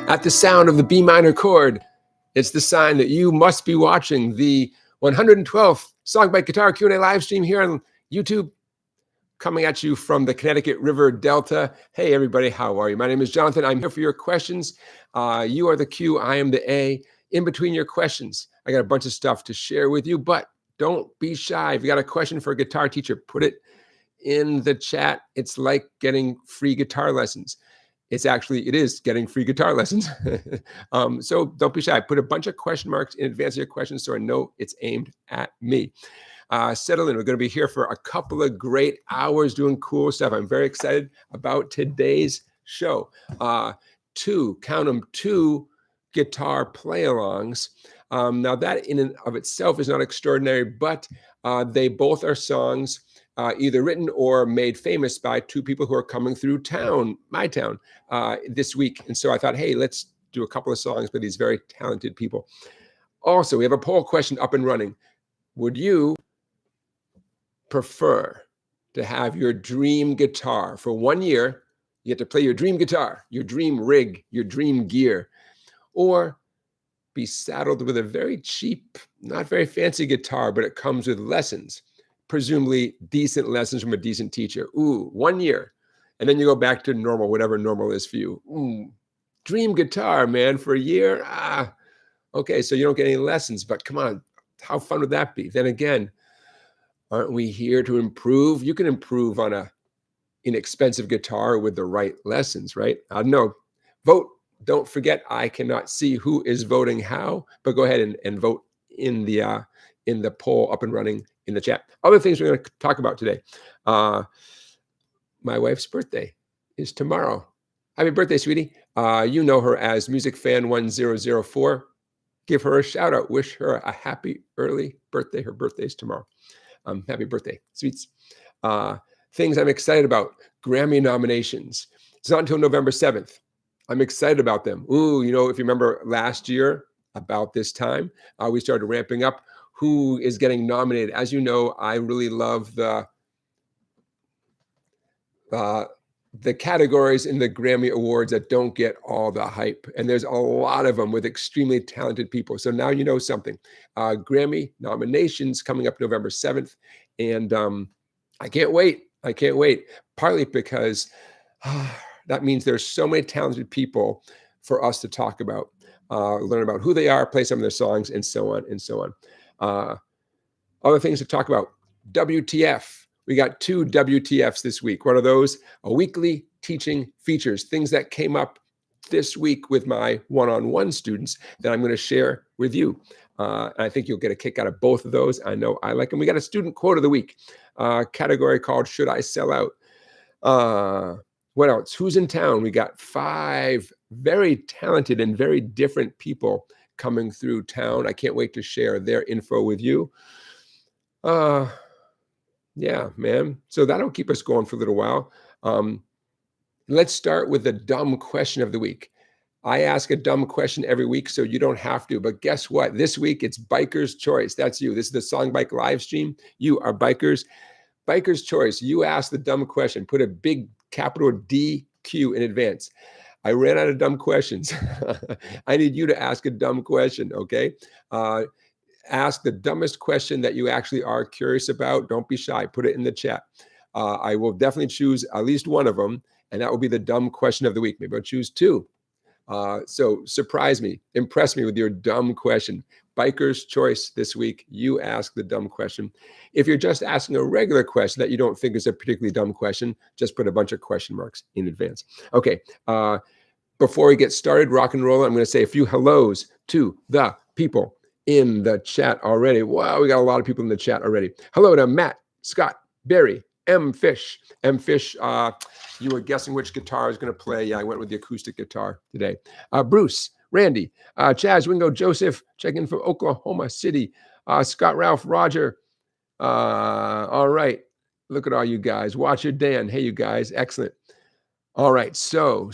At the sound of the B minor chord, it's the sign that you must be watching the 112th SongBike Guitar Q&A live stream here on YouTube, coming at you from the Connecticut River Delta. Hey, everybody, how are you? My name is Jonathan. I'm here for your questions. You are the Q, I am the A. In between your questions, I got a bunch of stuff to share with you, but don't be shy. If you got a question for a guitar teacher, put it in the chat. It's like getting free guitar lessons. It is getting free guitar lessons. So don't be shy. Put a bunch of question marks in advance of your questions so I know it's aimed at me. Settle in. We're going to be here for a couple of great hours doing cool stuff. I'm very excited about today's show. Count them, two guitar play-alongs. Now that in and of itself is not extraordinary, but they both are songs either written or made famous by two people who are coming through town, my town, this week. And so I thought, hey, let's do a couple of songs by these very talented people. Also, we have a poll question up and running. Would you prefer to have your dream guitar for 1 year? You get to play your dream guitar, your dream rig, your dream gear, or be saddled with a very cheap, not very fancy guitar, but it comes with lessons, presumably decent lessons from a decent teacher. 1 year. And then you go back to normal, whatever normal is for you. Dream guitar, man, for a year. Okay, so you don't get any lessons, but come on, how fun would that be? Then again, aren't we here to improve? You can improve on a inexpensive guitar with the right lessons, right? I don't know. Vote. Don't forget, I cannot see who is voting how, but go ahead and vote in the poll up and running in the chat. Other things we're going to talk about today. My wife's birthday is tomorrow. Happy birthday, sweetie. You know her as Music Fan 1004. Give her a shout out. Wish her a happy early birthday. Her birthday's tomorrow. Happy birthday, sweets. Things I'm excited about. Grammy nominations. It's not until November 7th. I'm excited about them. If you remember last year about this time, we started ramping up who is getting nominated. As you know, I really love the categories in the Grammy Awards that don't get all the hype. And there's a lot of them with extremely talented people. So now you know something. Grammy nominations coming up November 7th. And I can't wait. I can't wait. Partly because that means there's so many talented people for us to talk about, learn about who they are, play some of their songs, and so on and so on. Other things to talk about. WTF. We got 2 WTFs this week. What are those? A weekly teaching features, things that came up this week with my one-on-one students that I'm going to share with you. And I think you'll get a kick out of both of those. I know I like them. We got a student quote of the week, category called Should I Sell Out? What else? Who's in town? We got 5 very talented and very different people coming through town. I can't wait to share their info with you. Yeah, man. So that'll keep us going for a little while. Let's start with the dumb question of the week. I ask a dumb question every week, so you don't have to. But guess what? This week, it's Biker's Choice. That's you. This is the SongBike live stream. You are bikers. Biker's Choice. You ask the dumb question. Put a big capital DQ in advance. I ran out of dumb questions. I need you to ask a dumb question, okay? Ask the dumbest question that you actually are curious about. Don't be shy. Put it in the chat. I will definitely choose at least one of them, and that will be the dumb question of the week. Maybe I'll choose 2. So surprise me. Impress me with your dumb question. Biker's Choice this week. You ask the dumb question. If you're just asking a regular question that you don't think is a particularly dumb question, just put a bunch of question marks in advance. Okay. Before we get started, rock and roll, I'm going to say a few hellos to the people in the chat already. Wow, we got a lot of people in the chat already. Hello to Matt, Scott, Barry, M. Fish. M. Fish, you were guessing which guitar I was going to play. Yeah, I went with the acoustic guitar today. Bruce, Randy, Chaz, Wingo, Joseph, checking in from Oklahoma City. Scott, Ralph, Roger. All right. Look at all you guys. Watcher Dan. Hey, you guys. Excellent. All right. So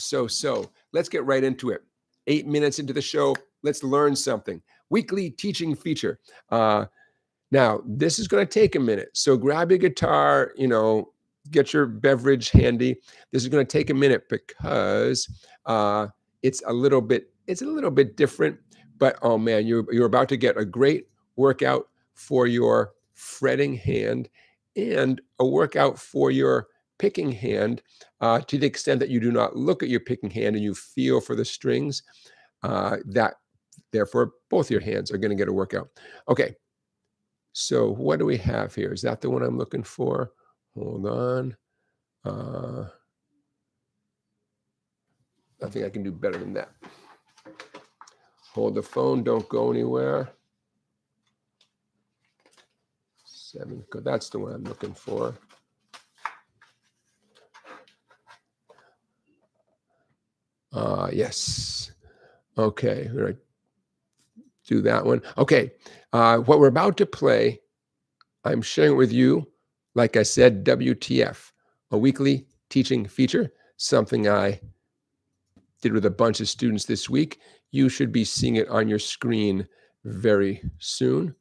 let's get right into it. 8 minutes into the show. Let's learn something. Weekly teaching feature. Now, this is going to take a minute. So grab your guitar, get your beverage handy. This is going to take a minute because it's a little bit different, but oh man, you're about to get a great workout for your fretting hand and a workout for your picking hand, to the extent that you do not look at your picking hand and you feel for the strings. That therefore both your hands are going to get a workout. Okay, so what do we have here? Is that the one I'm looking for? Hold on. I think I can do better than that. Hold the phone, don't go anywhere. 7, that's the one I'm looking for. Yes. Okay, we're going to do that one. Okay, what we're about to play, I'm sharing with you, like I said, WTF, a weekly teaching feature, something I did with a bunch of students this week. You should be seeing it on your screen very soon.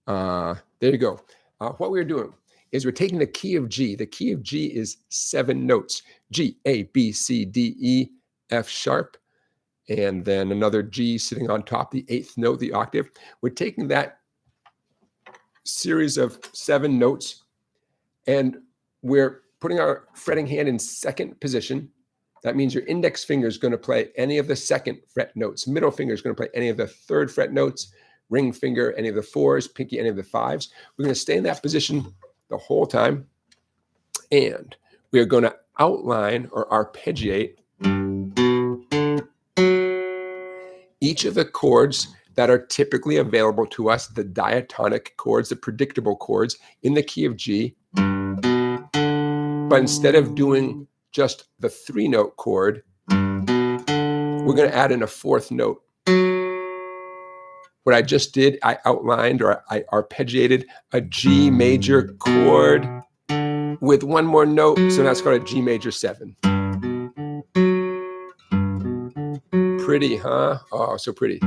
There you go. What we're doing is we're taking the key of G. The key of G is 7 notes: G, A, B, C, D, E, F sharp, and then another G sitting on top, the 8th note, the octave. We're taking that series of 7 notes and we're putting our fretting hand in 2nd position. That means your index finger is going to play any of the 2nd fret notes. Middle finger is going to play any of the 3rd fret notes. Ring finger, any of the 4s. Pinky, any of the 5s. We're going to stay in that position the whole time. And we are going to outline or arpeggiate each of the chords that are typically available to us, the diatonic chords, the predictable chords in the key of G. But instead of doing just the 3-note chord, we're going to add in a 4th note. What I just did, I outlined or I arpeggiated a G major chord with 1 more note, so that's called a G major 7. Pretty, huh? Oh, so pretty.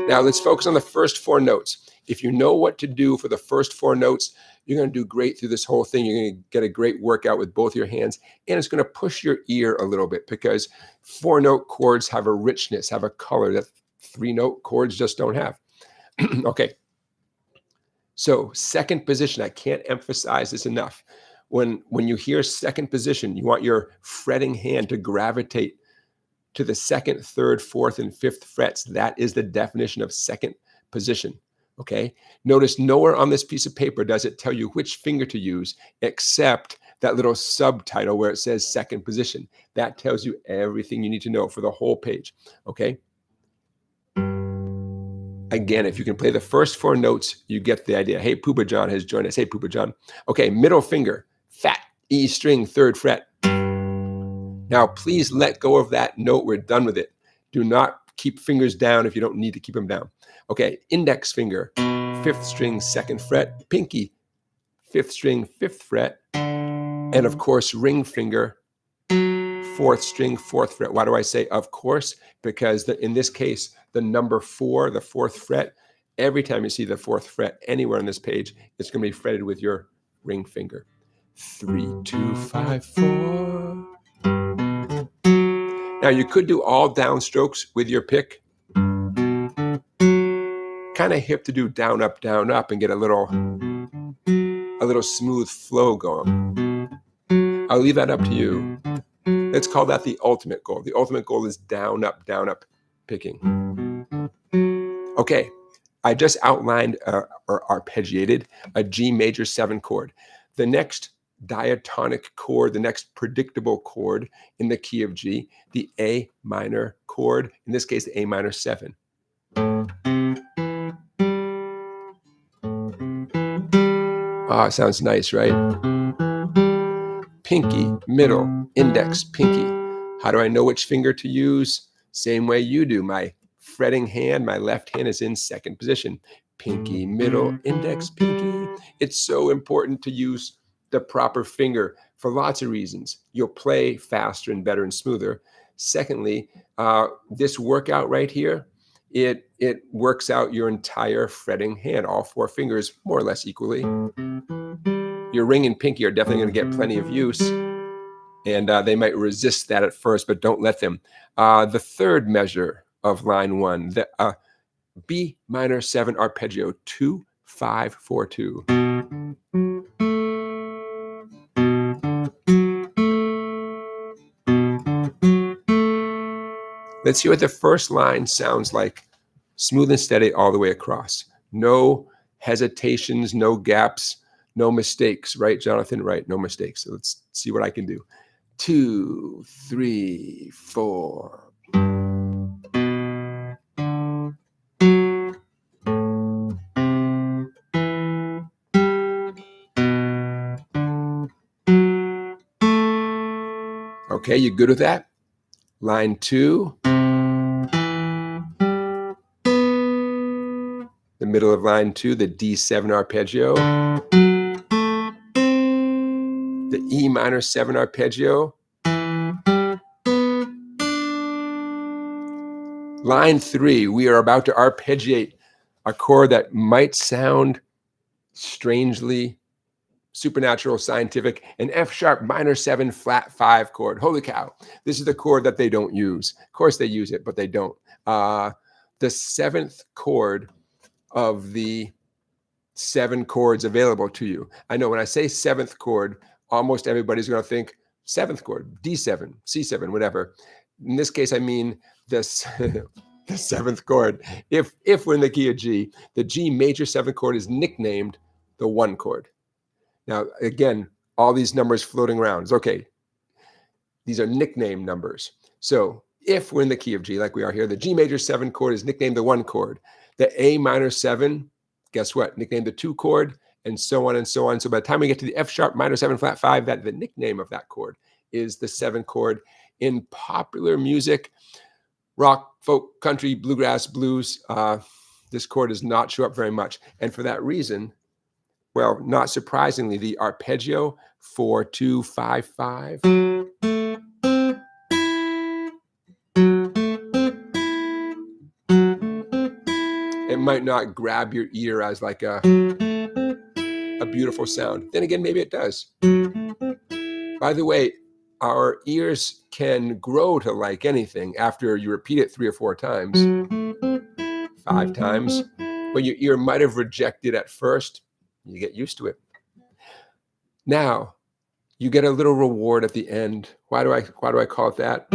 Now let's focus on the first 4 notes. If you know what to do for the first 4 notes, you're going to do great through this whole thing. You're going to get a great workout with both your hands, and it's going to push your ear a little bit because 4-note chords have a richness, have a color that 3-note chords just don't have. Okay. So 2nd position, I can't emphasize this enough. When you hear 2nd position, you want your fretting hand to gravitate to the 2nd, 3rd, 4th, and 5th frets. That is the definition of 2nd position. Okay. Notice nowhere on this piece of paper does it tell you which finger to use, except that little subtitle where it says 2nd position. That tells you everything you need to know for the whole page. Okay. Again, if you can play the first 4 notes, you get the idea. Hey, Poopa John has joined us. Hey, Poopa John. Okay, middle finger, fat, E string, 3rd fret. Now, please let go of that note. We're done with it. Do not keep fingers down if you don't need to keep them down. Okay, index finger, 5th string, 2nd fret. Pinky, 5th string, 5th fret. And of course, ring finger, 4th string, 4th fret. Why do I say of course? Because in this case, the number 4, the 4th fret, every time you see the 4th fret anywhere on this page, it's going to be fretted with your ring finger. 3, 2, 5, 4. Now you could do all downstrokes with your pick. Kind of hip to do down, up, and get a little smooth flow going. I'll leave that up to you. Let's call that the ultimate goal. The ultimate goal is down, up picking. Okay, I just outlined or arpeggiated a G major 7 chord. The next diatonic chord, the next predictable chord in the key of G, the A minor chord, in this case, the A minor 7. Ah, sounds nice, right? Pinky, middle, index, pinky. How do I know which finger to use? Same way you do. My fretting hand, my left hand is in 2nd position. Pinky, middle, index, pinky. It's so important to use the proper finger for lots of reasons. You'll play faster and better and smoother. Secondly, this workout right here, it works out your entire fretting hand, all 4 fingers more or less equally. Your ring and pinky are definitely going to get plenty of use. And they might resist that at first, but don't let them. The third measure of line 1, the B minor 7 arpeggio, 2, 5, 4, 2. Let's hear what the first line sounds like, smooth and steady all the way across. No hesitations, no gaps, no mistakes, right, Jonathan? Right, no mistakes. So let's see what I can do. 2, 3, 4. Okay, you good with that? Line 2. The middle of line 2, the D7 arpeggio. The E minor 7 arpeggio. Line 3, we are about to arpeggiate a chord that might sound strangely supernatural, scientific, an F sharp minor 7 flat 5 chord. Holy cow. This is the chord that they don't use. Of course they use it, but they don't. The 7th chord of the 7 chords available to you. I know when I say 7th chord, almost everybody's going to think 7th chord, D7, C7, whatever. In this case, I mean this the 7th chord. If we're in the key of G, the G major 7th chord is nicknamed the 1 chord. Now, again, all these numbers floating around. It's okay. These are nickname numbers. So if we're in the key of G, like we are here, the G major 7 chord is nicknamed the 1 chord. The A minor 7, guess what? Nicknamed the 2 chord, and so on and so on. So by the time we get to the F sharp minor 7 flat 5, that the nickname of that chord is the 7 chord. In popular music, rock, folk, country, bluegrass, blues, this chord does not show up very much. And for that reason, well, not surprisingly, the arpeggio 4, 2, 5, 5. It might not grab your ear as like a beautiful sound. Then again, maybe it does. By the way, our ears can grow to like anything after you repeat it 3 or 4 times, 5 times. But your ear might have rejected at first. You get used to it. Now, you get a little reward at the end. Why do I call it that?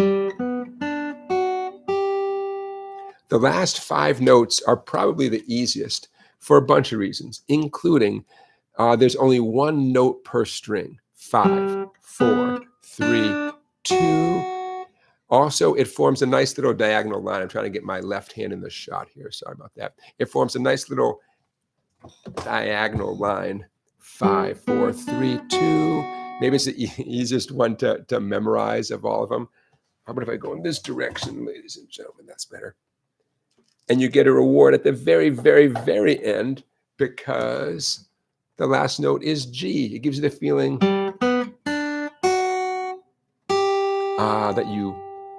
The last 5 notes are probably the easiest for a bunch of reasons, including there's only 1 note per string. 5, 4, 3, 2. Also, it forms a nice little diagonal line. I'm trying to get my left hand in the shot here. Sorry about that. It forms a nice little diagonal line. 5, 4, 3, 2. Maybe it's the easiest one to memorize of all of them. How about if I go in this direction, ladies and gentlemen? That's better. And you get a reward at the very, very, very end because the last note is G. It gives you the feeling that you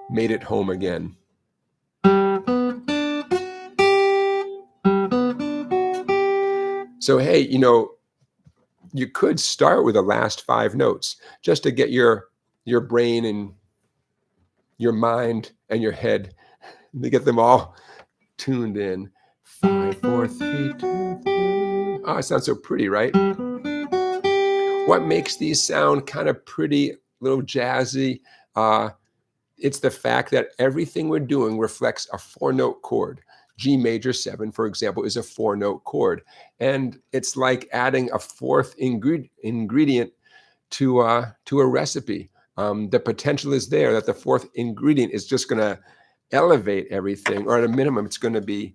made it home again. So, hey, you could start with the last 5 notes just to get your brain and your mind and your head to get them all tuned in. 5, 4, 3, 2, 3. Oh, it sounds so pretty, right? What makes these sound kind of pretty, a little jazzy? It's the fact that everything we're doing reflects a 4-note chord. G major 7, for example, is a 4-note chord. And it's like adding a 4th ingredient to a recipe. The potential is there that the 4th ingredient is just going to elevate everything, or at a minimum, it's going to be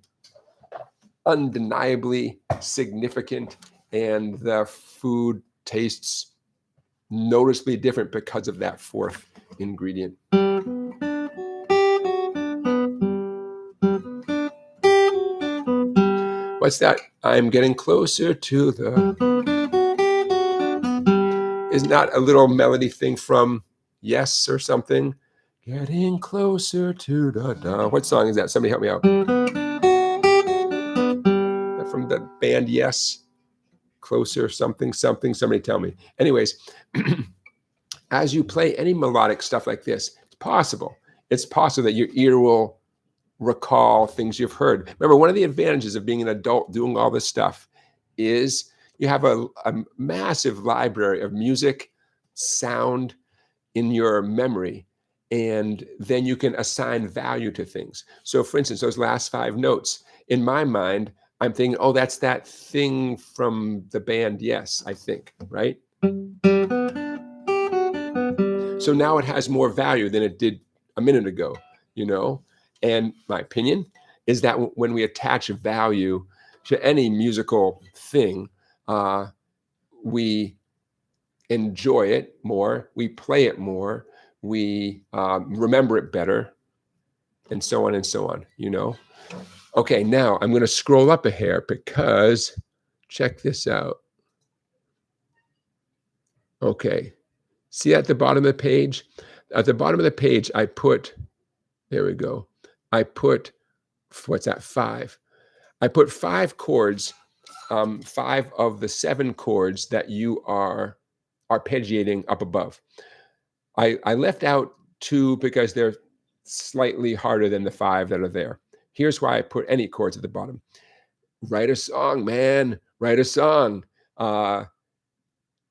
undeniably significant, and the food tastes noticeably different because of that 4th ingredient. What's that? I'm getting closer to the... Isn't that a little melody thing from Yes or something? Getting closer to the dawn. What song is that? Somebody help me out. From the band Yes? Closer something something. Somebody tell me. Anyways, as you play any melodic stuff like this, it's possible. It's possible that your ear will recall things you've heard. Remember, one of the advantages of being an adult doing all this stuff is you have a massive library of music, sound in your memory, and then you can assign value to things. So for instance, those last 5 notes, in my mind, I'm thinking, oh, that's that thing from the band Yes, I think, right? So now it has more value than it did a minute ago, you know? And my opinion is that when we attach value to any musical thing, we enjoy it more, we play it more, we remember it better, and so on and so on, you know? Okay, now I'm going to scroll up a hair because check this out. Okay, see at the bottom of the page? At the bottom of the page, I put, there we go. I put, what's that, 5. I put 5 chords, 5 of the 7 chords that you are arpeggiating up above. I left out 2 because they're slightly harder than the 5 that are there. Here's why I put any chords at the bottom. Write a song, man. Write a song.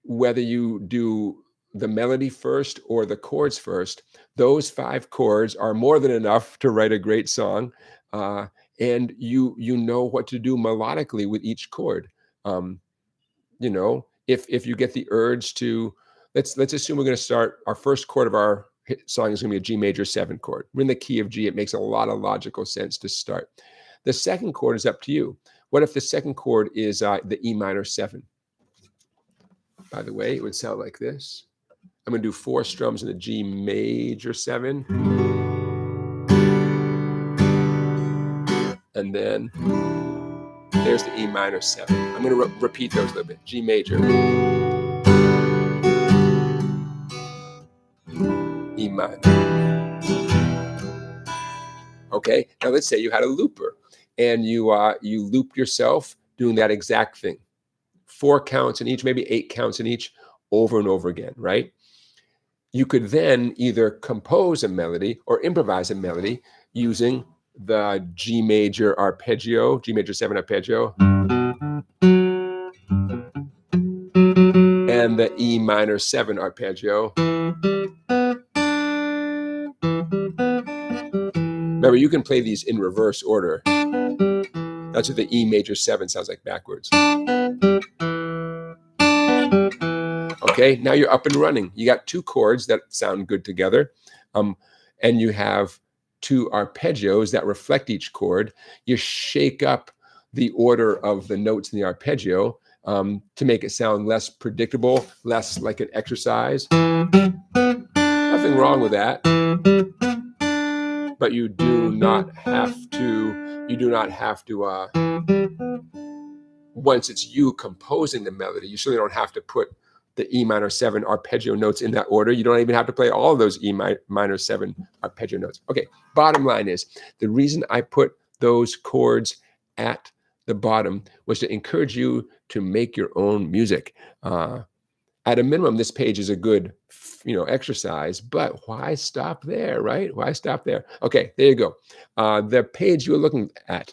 Whether you do the melody first or the chords first, those 5 chords are more than enough to write a great song. And you know what to do melodically with each chord. You know, if you get the urge to, let's assume we're going to start, our first chord of our song is going to be a G major 7 chord. We're in the key of G. It makes a lot of logical sense to start. The second chord is up to you. What if the second chord is the E minor 7? By the way, it would sound like this. I'm going to do 4 strums in the G major 7. And then there's the E minor 7. I'm going to repeat those a little bit. G major, E minor. Okay, now let's say you had a looper and you looped yourself doing that exact thing. 4 counts in each, maybe 8 counts in each, over and over again, right? You could then either compose a melody or improvise a melody using the G major arpeggio, G major 7 arpeggio, and the E minor 7 arpeggio. Remember, you can play these in reverse order. That's what the E major 7 sounds like backwards. Okay, now you're up and running. You got 2 chords that sound good together, and you have 2 arpeggios that reflect each chord. You shake up the order of the notes in the arpeggio to make it sound less predictable, less like an exercise. Nothing wrong with that. But you do not have to, once it's you composing the melody, you certainly don't have to put the E minor 7 arpeggio notes in that order. You don't even have to play all of those E minor 7 arpeggio notes. Okay, bottom line is, the reason I put those chords at the bottom was to encourage you to make your own music. At a minimum, this page is a good, exercise, but why stop there, right? Why stop there? Okay, there you go. The page you're looking at,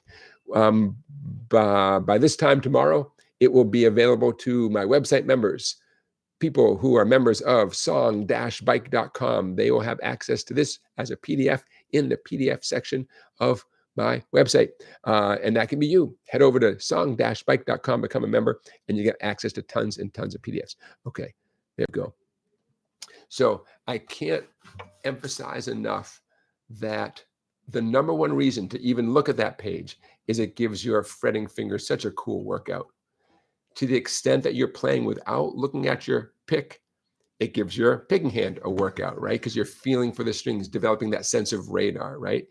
by this time tomorrow, it will be available to my website members. People who are members of song-bike.com, they will have access to this as a PDF in the PDF section of my website. And that can be you. Head over to song-bike.com, become a member, and you get access to tons and tons of PDFs. Okay, there you go. So I can't emphasize enough that the #1 reason to even look at that page is it gives your fretting fingers such a cool workout. To the extent that you're playing without looking at your pick, it gives your picking hand a workout, right? Because you're feeling for the strings, developing that sense of radar, right?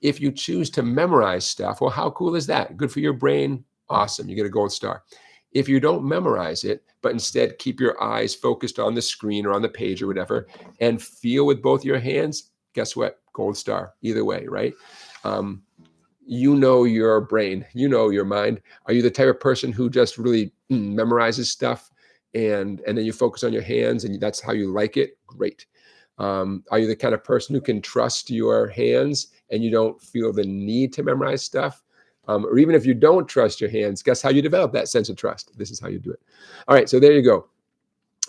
If you choose to memorize stuff, well, how cool is that? Good for your brain. Awesome. You get a gold star. If you don't memorize it, but instead keep your eyes focused on the screen or on the page or whatever, and feel with both your hands, guess what? Gold star. Either way, right? You know your brain, you know your mind. Are you the type of person who just really memorizes stuff and then you focus on your hands and that's how you like it, great. Are you the kind of person who can trust your hands and you don't feel the need to memorize stuff? Or even if you don't trust your hands, guess how you develop that sense of trust? This is how you do it. All right, so there you go.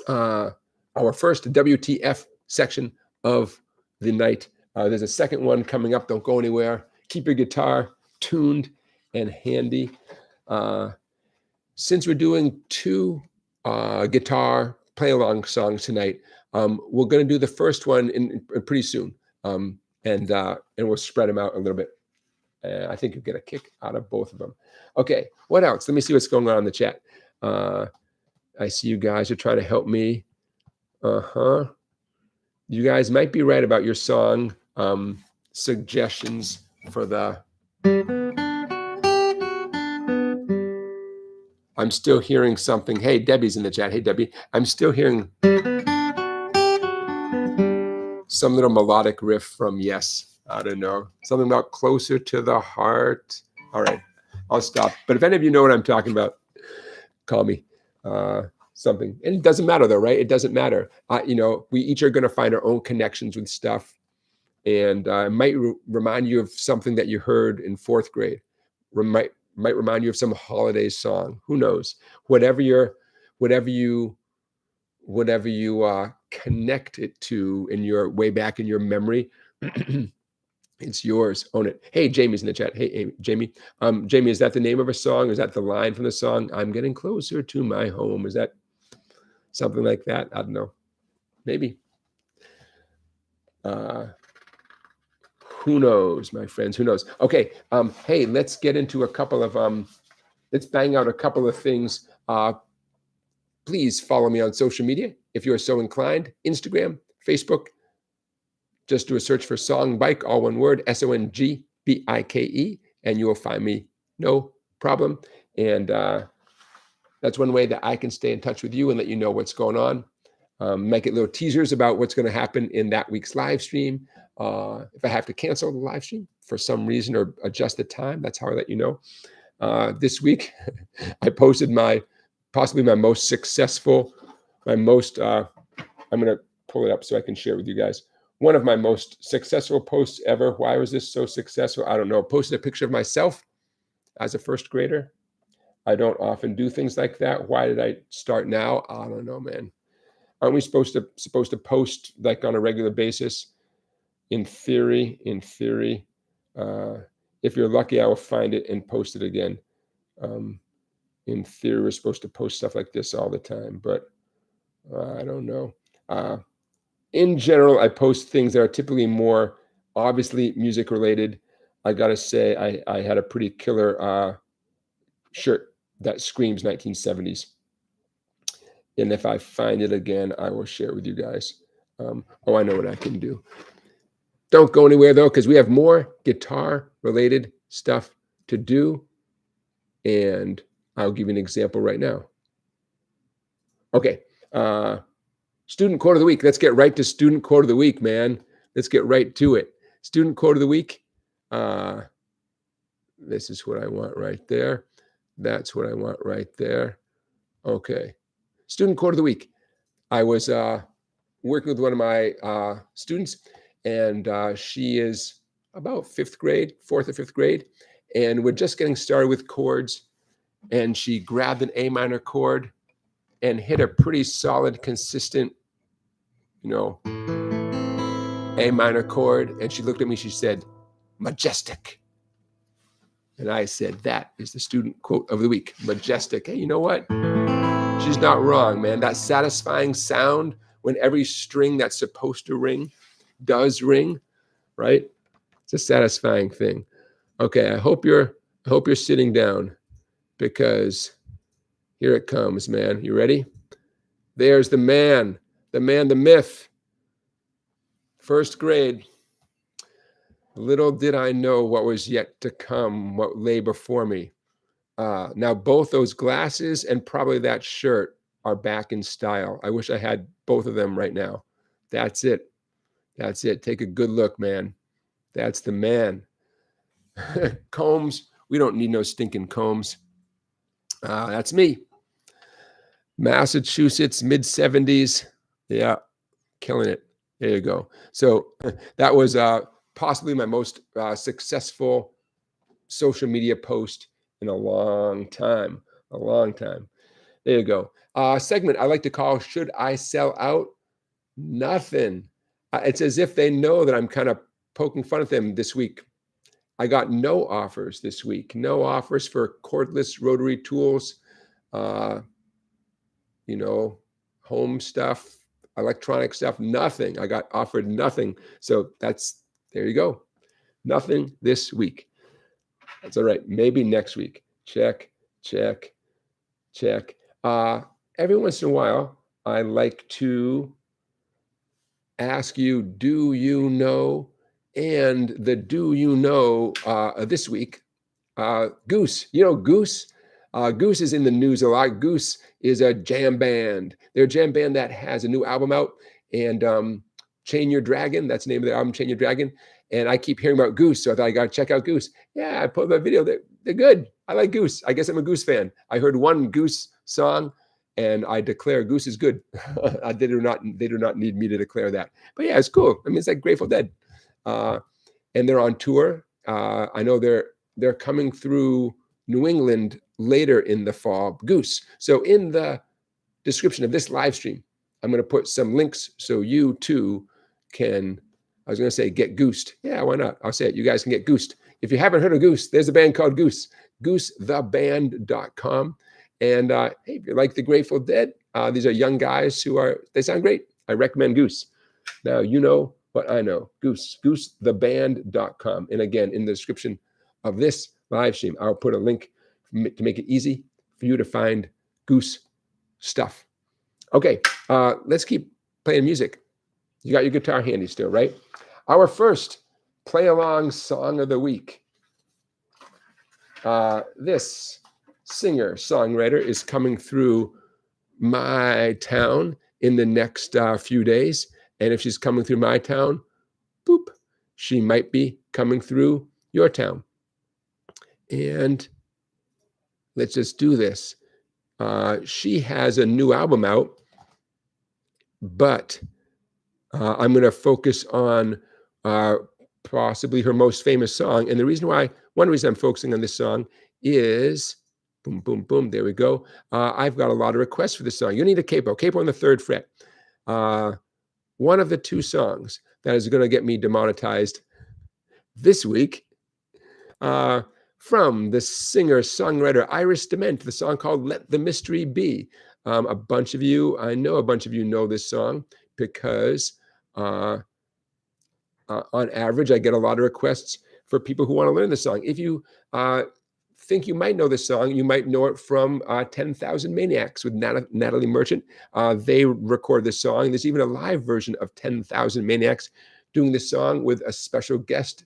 Our first WTF section of the night. There's a second one coming up. Don't go anywhere. Keep your guitar tuned and handy. Since we're doing two guitar play-along songs tonight, we're going to do the first one in pretty soon, and we'll spread them out a little bit. I think you'll get a kick out of both of them. Okay, what else? Let me see what's going on in the chat. I see you guys are trying to help me. You guys might be right about your song suggestions for the... I'm still hearing something. Hey, Debbie's in the chat. Hey, Debbie. I'm still hearing some little melodic riff from Yes. I don't know. Something about closer to the heart. All right, I'll stop. But if any of you know what I'm talking about, call me. Something. And it doesn't matter though, right? It doesn't matter. We each are going to find our own connections with stuff. And it might remind you of something that you heard in fourth grade. Might remind you of some holiday song. Who knows? Whatever you connect it to in your way back in your memory, it's yours. Own it. Hey, Jamie's in the chat. Hey, Jamie. Jamie, is that the name of a song? Is that the line from the song? I'm getting closer to my home. Is that something like that? I don't know. Maybe. Who knows, my friends? Who knows? Okay. Hey, let's get into a couple of let's bang out a couple of things. Please follow me on social media if you are so inclined. Instagram, Facebook. Just do a search for SongBike, all one word, SONGBIKE, and you will find me. No problem. And that's one way that I can stay in touch with you and let you know what's going on. Make it little teasers about what's going to happen in that week's live stream. If I have to cancel the live stream for some reason or adjust the time, that's how I let you know. This week, I posted possibly my most successful, I'm going to pull it up so I can share it with you guys. One of my most successful posts ever. Why was this so successful? I don't know. Posted a picture of myself as a first grader. I don't often do things like that. Why did I start now? I don't know, man. Aren't we supposed to post like on a regular basis? In theory, if you're lucky, I will find it and post it again. In theory, we're supposed to post stuff like this all the time, but I don't know. In general, I post things that are typically more obviously music related. I gotta say, I had a pretty killer shirt that screams 1970s. And if I find it again, I will share it with you guys. I know what I can do. Don't go anywhere though, because we have more guitar related stuff to do. And I'll give you an example right now. Okay. Student quote of the week. Let's get right to student quote of the week, man. Let's get right to it. Student quote of the week. This is what I want right there. That's what I want right there. Okay. Student quote of the week. I was working with one of my students, and she is about fourth or fifth grade, and we're just getting started with chords, and she grabbed an A minor chord and hit a pretty solid, consistent, A minor chord. And she looked at me, she said, "Majestic." And I said, that is the student quote of the week, majestic. Hey, you know what? She's not wrong, man. That satisfying sound when every string that's supposed to ring does ring, right? It's a satisfying thing. Okay, I hope you're sitting down, because here it comes, man. You ready? There's the man, the myth. First grade. Little did I know what was yet to come, what lay before me. Now, both those glasses and probably that shirt are back in style. I wish I had both of them right now. That's it. That's it. Take a good look, man. That's the man. Combs. We don't need no stinking combs. That's me. Massachusetts, mid-70s. Yeah, killing it. There you go. So that was possibly my most successful social media post in a long time. A long time. There you go. Segment I like to call Should I Sell Out? Nothing. It's as if they know that I'm kind of poking fun at them this week. I got no offers this week. No offers for cordless rotary tools, you know, home stuff, electronic stuff, nothing. I got offered nothing. So there you go. Nothing this week. That's all right. Maybe next week. Check, check, check. Every once in a while, I like to ask you, do you know? And the do you know this week, Goose. You know Goose? Goose is in the news a lot. Goose is a jam band. They're a jam band that has a new album out, and Chain Your Dragon, that's the name of the album, Chain Your Dragon. And I keep hearing about Goose, so I thought I got to check out Goose. Yeah, I put my video. They're good. I like Goose. I guess I'm a Goose fan. I heard one Goose song, and I declare Goose is good. They do not need me to declare that. But yeah, it's cool. I mean, it's like Grateful Dead. And they're on tour. I know they're coming through New England later in the fall. Goose. So in the description of this live stream, I'm going to put some links so you too can, I was going to say get goosed. Yeah, why not? I'll say it. You guys can get goosed. If you haven't heard of Goose, there's a band called Goose, goosetheband.com. And hey, if you like the Grateful Dead, these are young guys they sound great. I recommend Goose. Now, you know what I know. Goose, goosetheband.com. And again, in the description of this live stream, I'll put a link to make it easy for you to find Goose stuff. Okay, let's keep playing music. You got your guitar handy still, right? Our first play-along song of the week. This singer-songwriter is coming through my town in the next few days. And if she's coming through my town, boop, she might be coming through your town. And let's just do this. She has a new album out, but I'm going to focus on possibly her most famous song. And one reason I'm focusing on this song is, boom, boom, boom, there we go. I've got a lot of requests for this song. You need a capo on the 3rd fret. One of the two songs that is going to get me demonetized this week from the singer-songwriter Iris Dement, the song called Let the Mystery Be. I know a bunch of you know this song because on average, I get a lot of requests for people who want to learn the song. If you think you might know this song, you might know it from 10,000 Maniacs with Natalie Merchant. They record this song. There's even a live version of 10,000 Maniacs doing this song with a special guest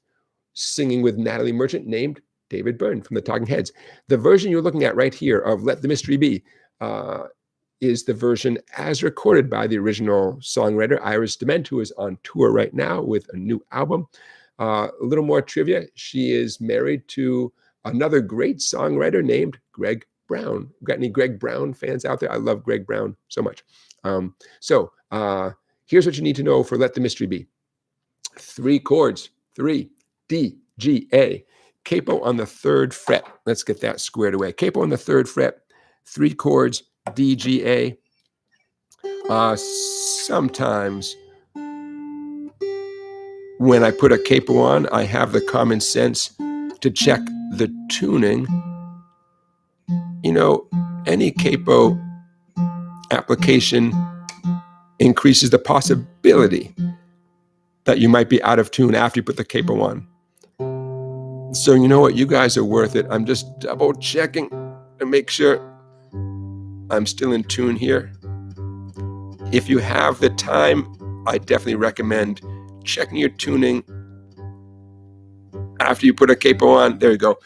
singing with Natalie Merchant named David Byrne from the Talking Heads. The version you're looking at right here of Let the Mystery Be is the version as recorded by the original songwriter, Iris Dement, who is on tour right now with a new album. A little more trivia. She is married to another great songwriter named Greg Brown. Got any Greg Brown fans out there? I love Greg Brown so much. So here's what you need to know for Let the Mystery Be. 3 chords, 3, D, G, A. Capo on the 3rd fret. Let's get that squared away. Capo on the 3rd fret, 3 chords, D, G, A. Sometimes when I put a capo on, I have the common sense to check the tuning. You know, any capo application increases the possibility that you might be out of tune after you put the capo on. So you know what? You guys are worth it. I'm just double checking to make sure I'm still in tune here. If you have the time, I definitely recommend checking your tuning after you put a capo on. There you go.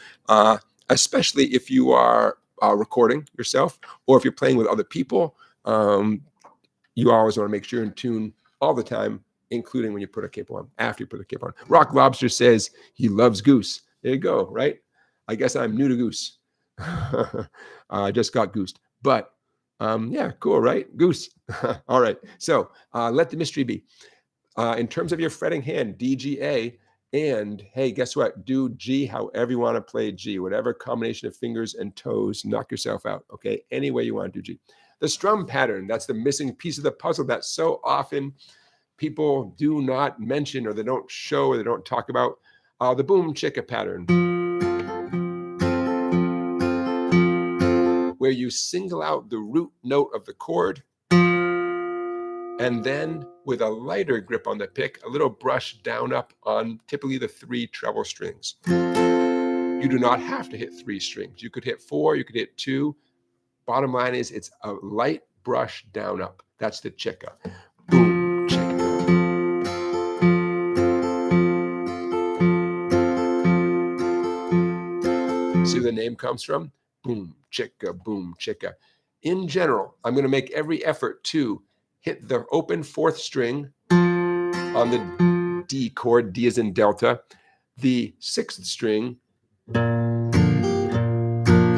Especially if you are recording yourself or if you're playing with other people, you always want to make sure you're in tune all the time, including when you put a capo on, after you put a capo on. Rock Lobster says he loves Goose. There you go, right? I guess I'm new to Goose. I just got goosed. But Yeah, cool, right? Goose. All right. So let the mystery be. In terms of your fretting hand, D, G, A, and hey, guess what? Do G however you want to play G, whatever combination of fingers and toes, knock yourself out, okay? Any way you want to do G. The strum pattern, that's the missing piece of the puzzle that so often people do not mention or they don't show or they don't talk about. The boom chicka pattern, where you single out the root note of the chord, and then with a lighter grip on the pick, a little brush down up on typically the 3 treble strings. You do not have to hit 3 strings. You could hit 4, you could hit 2. Bottom line is it's a light brush down up. That's the chicka. Boom, chicka. See where the name comes from? Boom, chicka, boom, chicka. In general, I'm going to make every effort to hit the open 4th string on the D chord, D as in Delta, the 6th string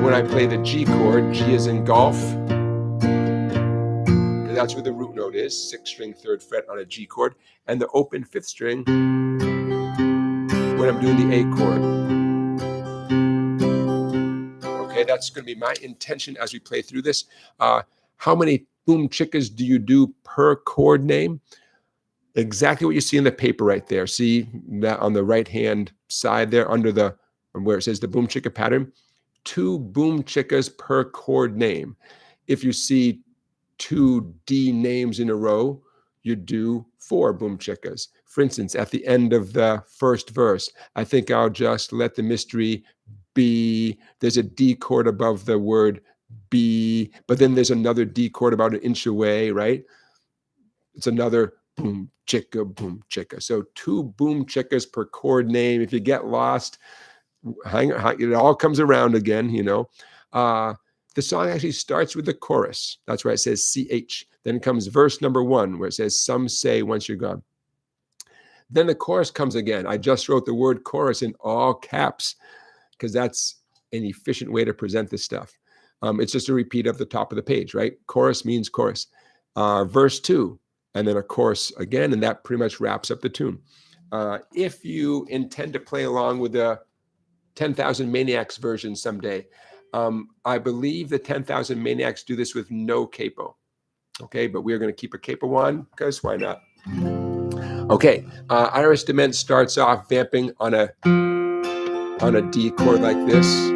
when I play the G chord, G as in Golf, because that's where the root note is, 6th string, 3rd fret on a G chord, and the open 5th string when I'm doing the A chord. Okay, that's going to be my intention as we play through this. How many boom chickas do you do per chord name? Exactly what you see in the paper right there. See that on the right-hand side there under the, where it says the boom chicka pattern? 2 boom chickas per chord name. If you see 2 D names in a row, you do 4 boom chickas. For instance, at the end of the first verse, I think I'll just let the mystery be. There's a D chord above the word be, but then there's another D chord about an inch away, right? It's another boom chicka, boom chicka. So 2 boom chickas per chord name. If you get lost, it all comes around again, you know. The song actually starts with the chorus. That's why it says CH. Then comes verse number 1, where it says, some say once you're gone. Then the chorus comes again. I just wrote the word chorus in all caps because that's an efficient way to present this stuff. It's just a repeat of the top of the page, right? Chorus means chorus. Verse 2, and then a chorus again, and that pretty much wraps up the tune. If you intend to play along with the 10,000 Maniacs version someday, I believe the 10,000 Maniacs do this with no capo. Okay, but we're going to keep a capo on because why not? Okay, Iris Dement starts off vamping on a D chord like this.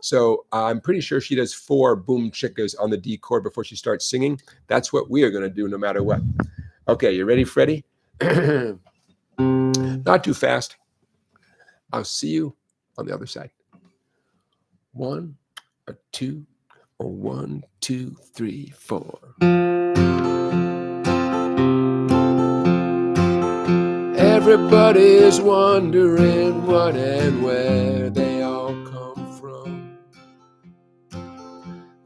So I'm pretty sure she does 4 boom chickas on the D chord before she starts singing. That's what we are going to do no matter what. Okay, you ready, Freddie? Not too fast. I'll see you on the other side. 1, 2, 1, 2, 3, 4. Everybody's wondering what and where they all come from.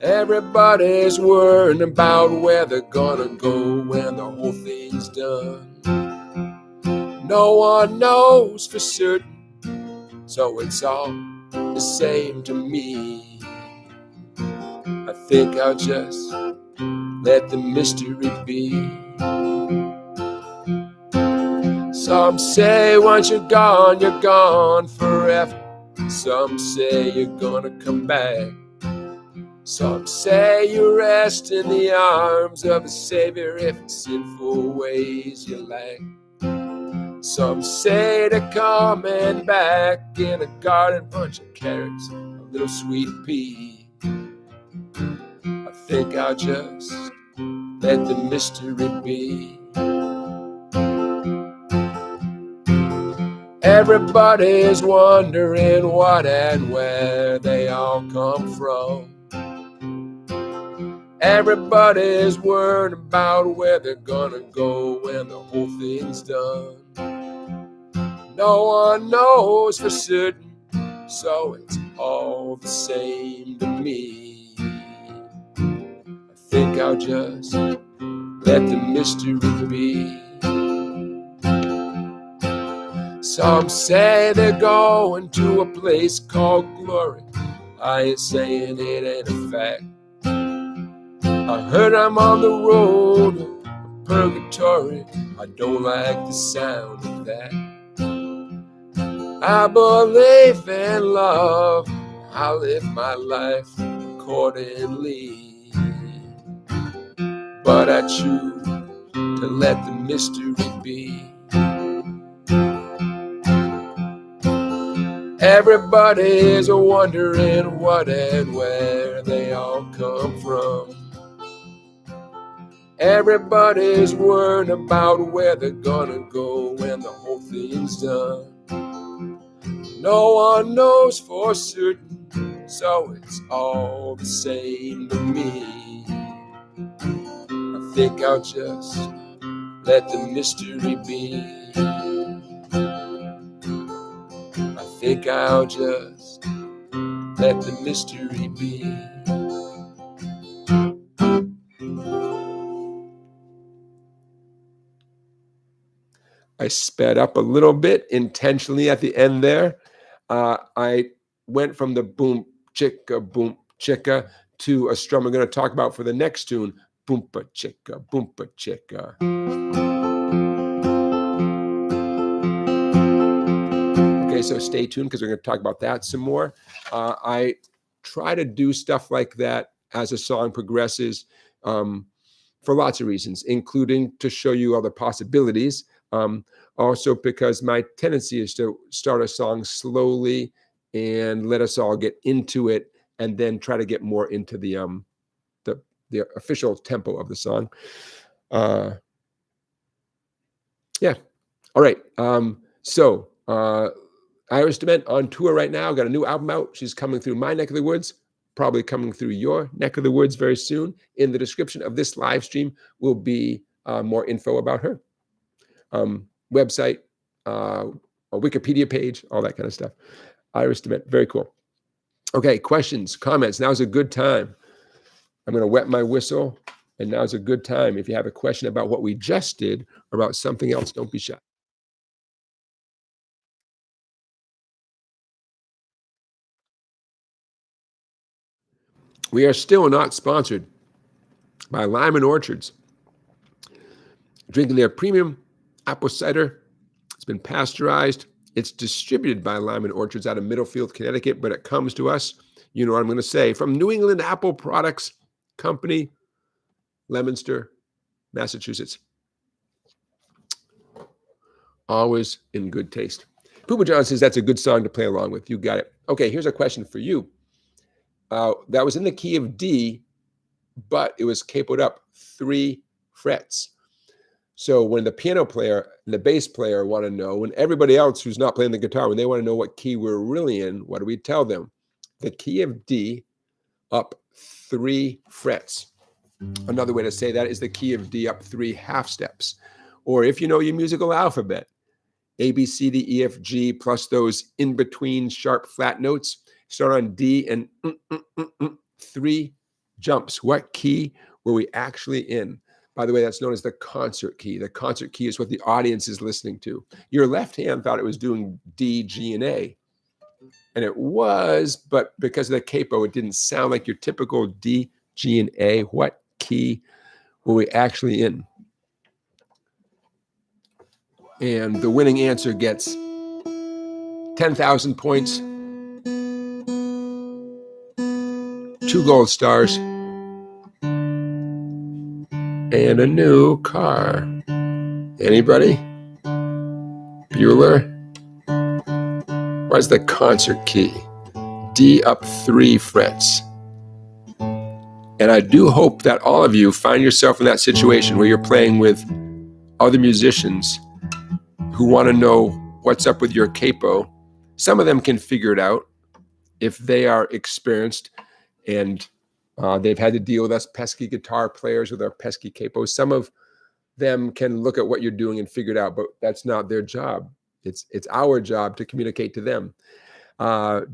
Everybody's worrying about where they're gonna go when the whole thing's done. No one knows for certain, so it's all the same to me. I think I'll just let the mystery be. Some say once you're gone forever. Some say you're gonna come back. Some say you rest in the arms of the Savior if in sinful ways you lack. Some say to come and back in a garden, bunch of carrots, a little sweet pea. I think I'll just let the mystery be. Everybody's wondering what and where they all come from. Everybody's worried about where they're gonna go when the whole thing's done. No one knows for certain, so it's all the same to me. I think I'll just let the mystery be. Some say they're going to a place called glory. I ain't saying it ain't a fact. I heard I'm on the road of purgatory. I don't like the sound of that. I believe in love. I live my life accordingly. But I choose to let the mystery be. Everybody's wondering what and where they all come from. Everybody's worried about where they're gonna go when the whole thing's done. No one knows for certain, so it's all the same to me. I think I'll just let the mystery be. I think I'll just let the mystery be. I sped up a little bit intentionally at the end there. I went from the boom chicka to a strum I'm going to talk about for the next tune, boompa chicka, boompa chicka. Okay, so stay tuned because we're going to talk about that some more. I try to do stuff like that as a song progresses for lots of reasons, including to show you other possibilities. Also because my tendency is to start a song slowly and let us all get into it and then try to get more into the official tempo of the song. Yeah. All right. So Iris DeMent on tour right now, got a new album out. She's coming through my neck of the woods, probably coming through your neck of the woods very soon. In the description of this live stream will be more info about her. Website, a Wikipedia page, all that kind of stuff. Iris DeMent, very cool. Okay, questions, comments. Now's a good time. I'm going to wet my whistle, and now's a good time. If you have a question about what we just did or about something else, don't be shy. We are still not sponsored by Lyman Orchards. Drinking their premium apple cider. It's been pasteurized. It's distributed by Lyman Orchards out of Middlefield, Connecticut, but it comes to us, you know what I'm going to say, from New England Apple Products Company, Leominster, Massachusetts. Always in good taste. Poopa John says that's a good song to play along with. You got it. Okay, here's a question for you. That was in the key of D, but it was capoed up 3 frets. So when the piano player and the bass player want to know, when everybody else who's not playing the guitar, when they want to know what key we're really in, what do we tell them? The key of D up 3 frets. Another way to say that is the key of D up 3 half steps. Or if you know your musical alphabet, A, B, C, D, E, F, G, plus those in-between sharp flat notes, start on D and 3 jumps. What key were we actually in? By the way, that's known as the concert key. The concert key is what the audience is listening to. Your left hand thought it was doing D, G, and A. And it was, but because of the capo, it didn't sound like your typical D, G, and A. What key were we actually in? And the winning answer gets 10,000 points, 2 gold stars, and a new car. Anybody? Bueller? What's the concert key? D up 3 frets. And I do hope that all of you find yourself in that situation where you're playing with other musicians who want to know what's up with your capo. Some of them can figure it out if they are experienced and they've had to deal with us pesky guitar players with our pesky capos. Some of them can look at what you're doing and figure it out, but that's not their job. It's our job to communicate to them.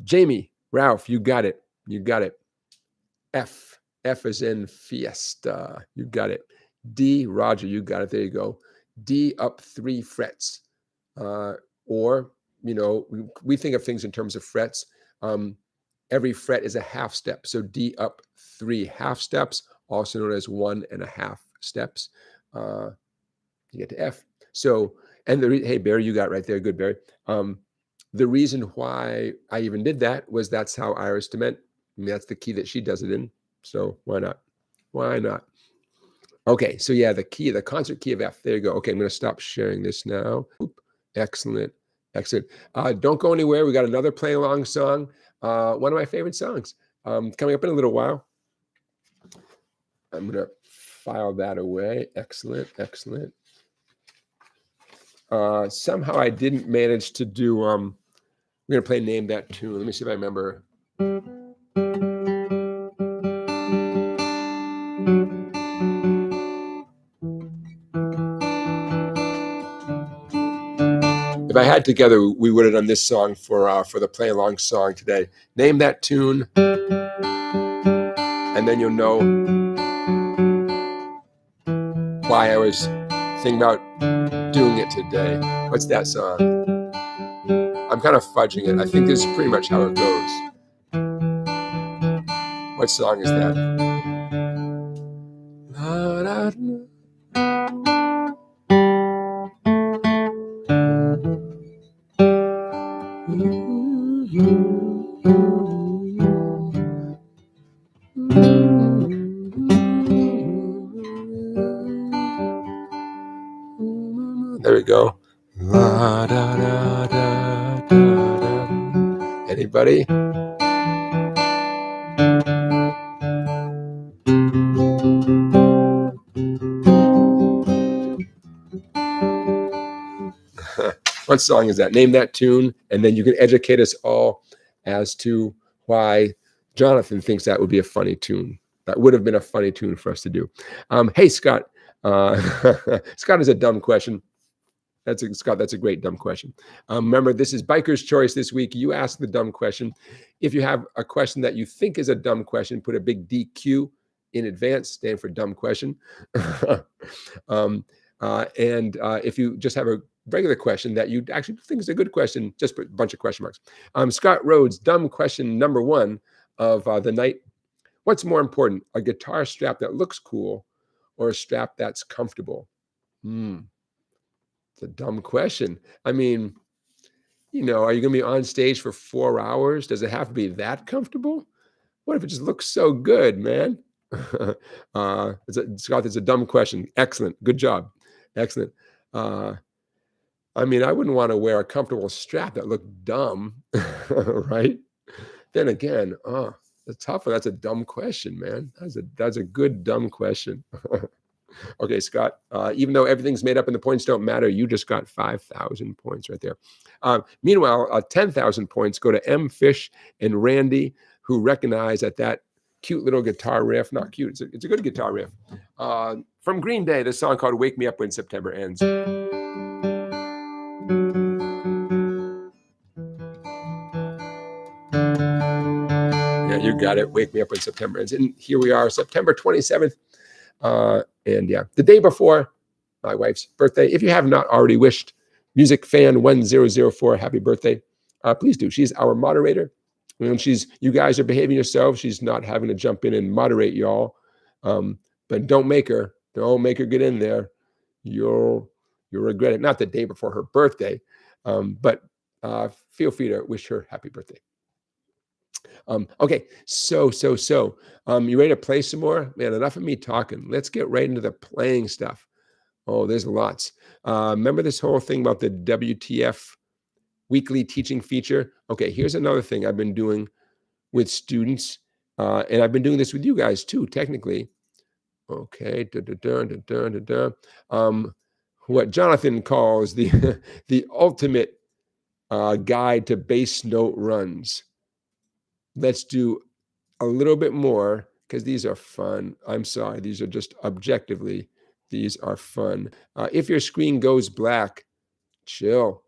Jamie, Ralph, you got it. You got it. F is in fiesta. You got it. D, Roger, you got it. There you go. D up 3 frets. Or, you know, we think of things in terms of frets. Every fret is a half step. So D up 3 half steps. also known as 1.5 steps. You get to F. So, and hey, Barry, you got right there. Good, Barry. The reason why I even did that was that's how Iris Dement, I mean, that's the key that she does it in. So why not? Why not? Okay, so yeah, the key, the concert key of F. There you go. Okay, I'm going to stop sharing this now. Oop, excellent, excellent. Don't go anywhere. We got another play along song. One of my favorite songs coming up in a little while. I'm going to file that away. Excellent, excellent. Somehow I didn't manage to do, we're going to play Name That Tune. Let me see if I remember. If I had together, we would have done this song for the play along song today. Name that tune, and then you'll know why I was thinking about doing it today. What's that song? I'm kind of fudging it. I think this is pretty much how it goes. What song is that? There we go. La, da, da, da, da, da. Anybody? What song is that? Name that tune, and then you can educate us all as to why Jonathan thinks that would be a funny tune. That would have been a funny tune for us to do. Hey, Scott. Scott is a dumb question. Scott, that's a great dumb question. Remember, this is Biker's Choice this week. You ask the dumb question. If you have a question that you think is a dumb question, put a big DQ in advance, stand for dumb question. If you just have a regular question that you actually think is a good question, just put a bunch of question marks. Scott Rhodes, dumb question number 1 of the night. What's more important, a guitar strap that looks cool or a strap that's comfortable? It's a dumb question. I mean, you know, are you going to be on stage for 4 hours? Does it have to be that comfortable? What if it just looks so good, man? Scott, that's a dumb question. Excellent. Good job. Excellent. I mean, I wouldn't want to wear a comfortable strap that looked dumb, right? Then again, that's tough. That's a dumb question, man. That's a good dumb question. Okay, Scott, even though everything's made up and the points don't matter, you just got 5,000 points right there. Meanwhile, 10,000 points go to M. Fish and Randy, who recognize that cute little guitar riff. Not cute, it's a good guitar riff. From Green Day, the song called Wake Me Up When September Ends. Yeah, you got it. Wake Me Up When September Ends. And here we are, September 27th. And yeah, the day before my wife's birthday. If you have not already wished Music Fan 1004 happy birthday, please do. She's our moderator. And you guys are behaving yourselves. She's not having to jump in and moderate y'all. But don't make her get in there. You'll regret it. Not the day before her birthday, but feel free to wish her happy birthday. Okay, so you ready to play some more? Man, enough of me talking. Let's get right into the playing stuff. Oh, there's lots. Remember this whole thing about the WTF weekly teaching feature? Okay, here's another thing I've been doing with students, and I've been doing this with you guys too, technically. Okay, what Jonathan calls the the ultimate guide to bass note runs. Let's do a little bit more because these are fun. I'm sorry, these are just objectively, these are fun. If your screen goes black, chill.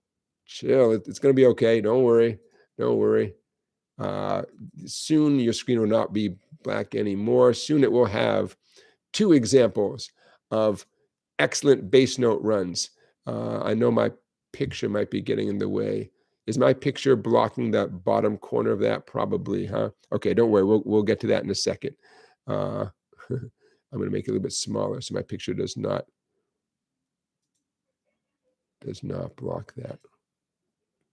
It's going to be okay. Don't worry. Soon your screen will not be black anymore. Soon it will have 2 examples of excellent bass note runs. I know my picture might be getting in the way. Is my picture blocking the bottom corner of that? Probably, huh? Okay, don't worry. We'll get to that in a second. I'm going to make it a little bit smaller so my picture does not block that.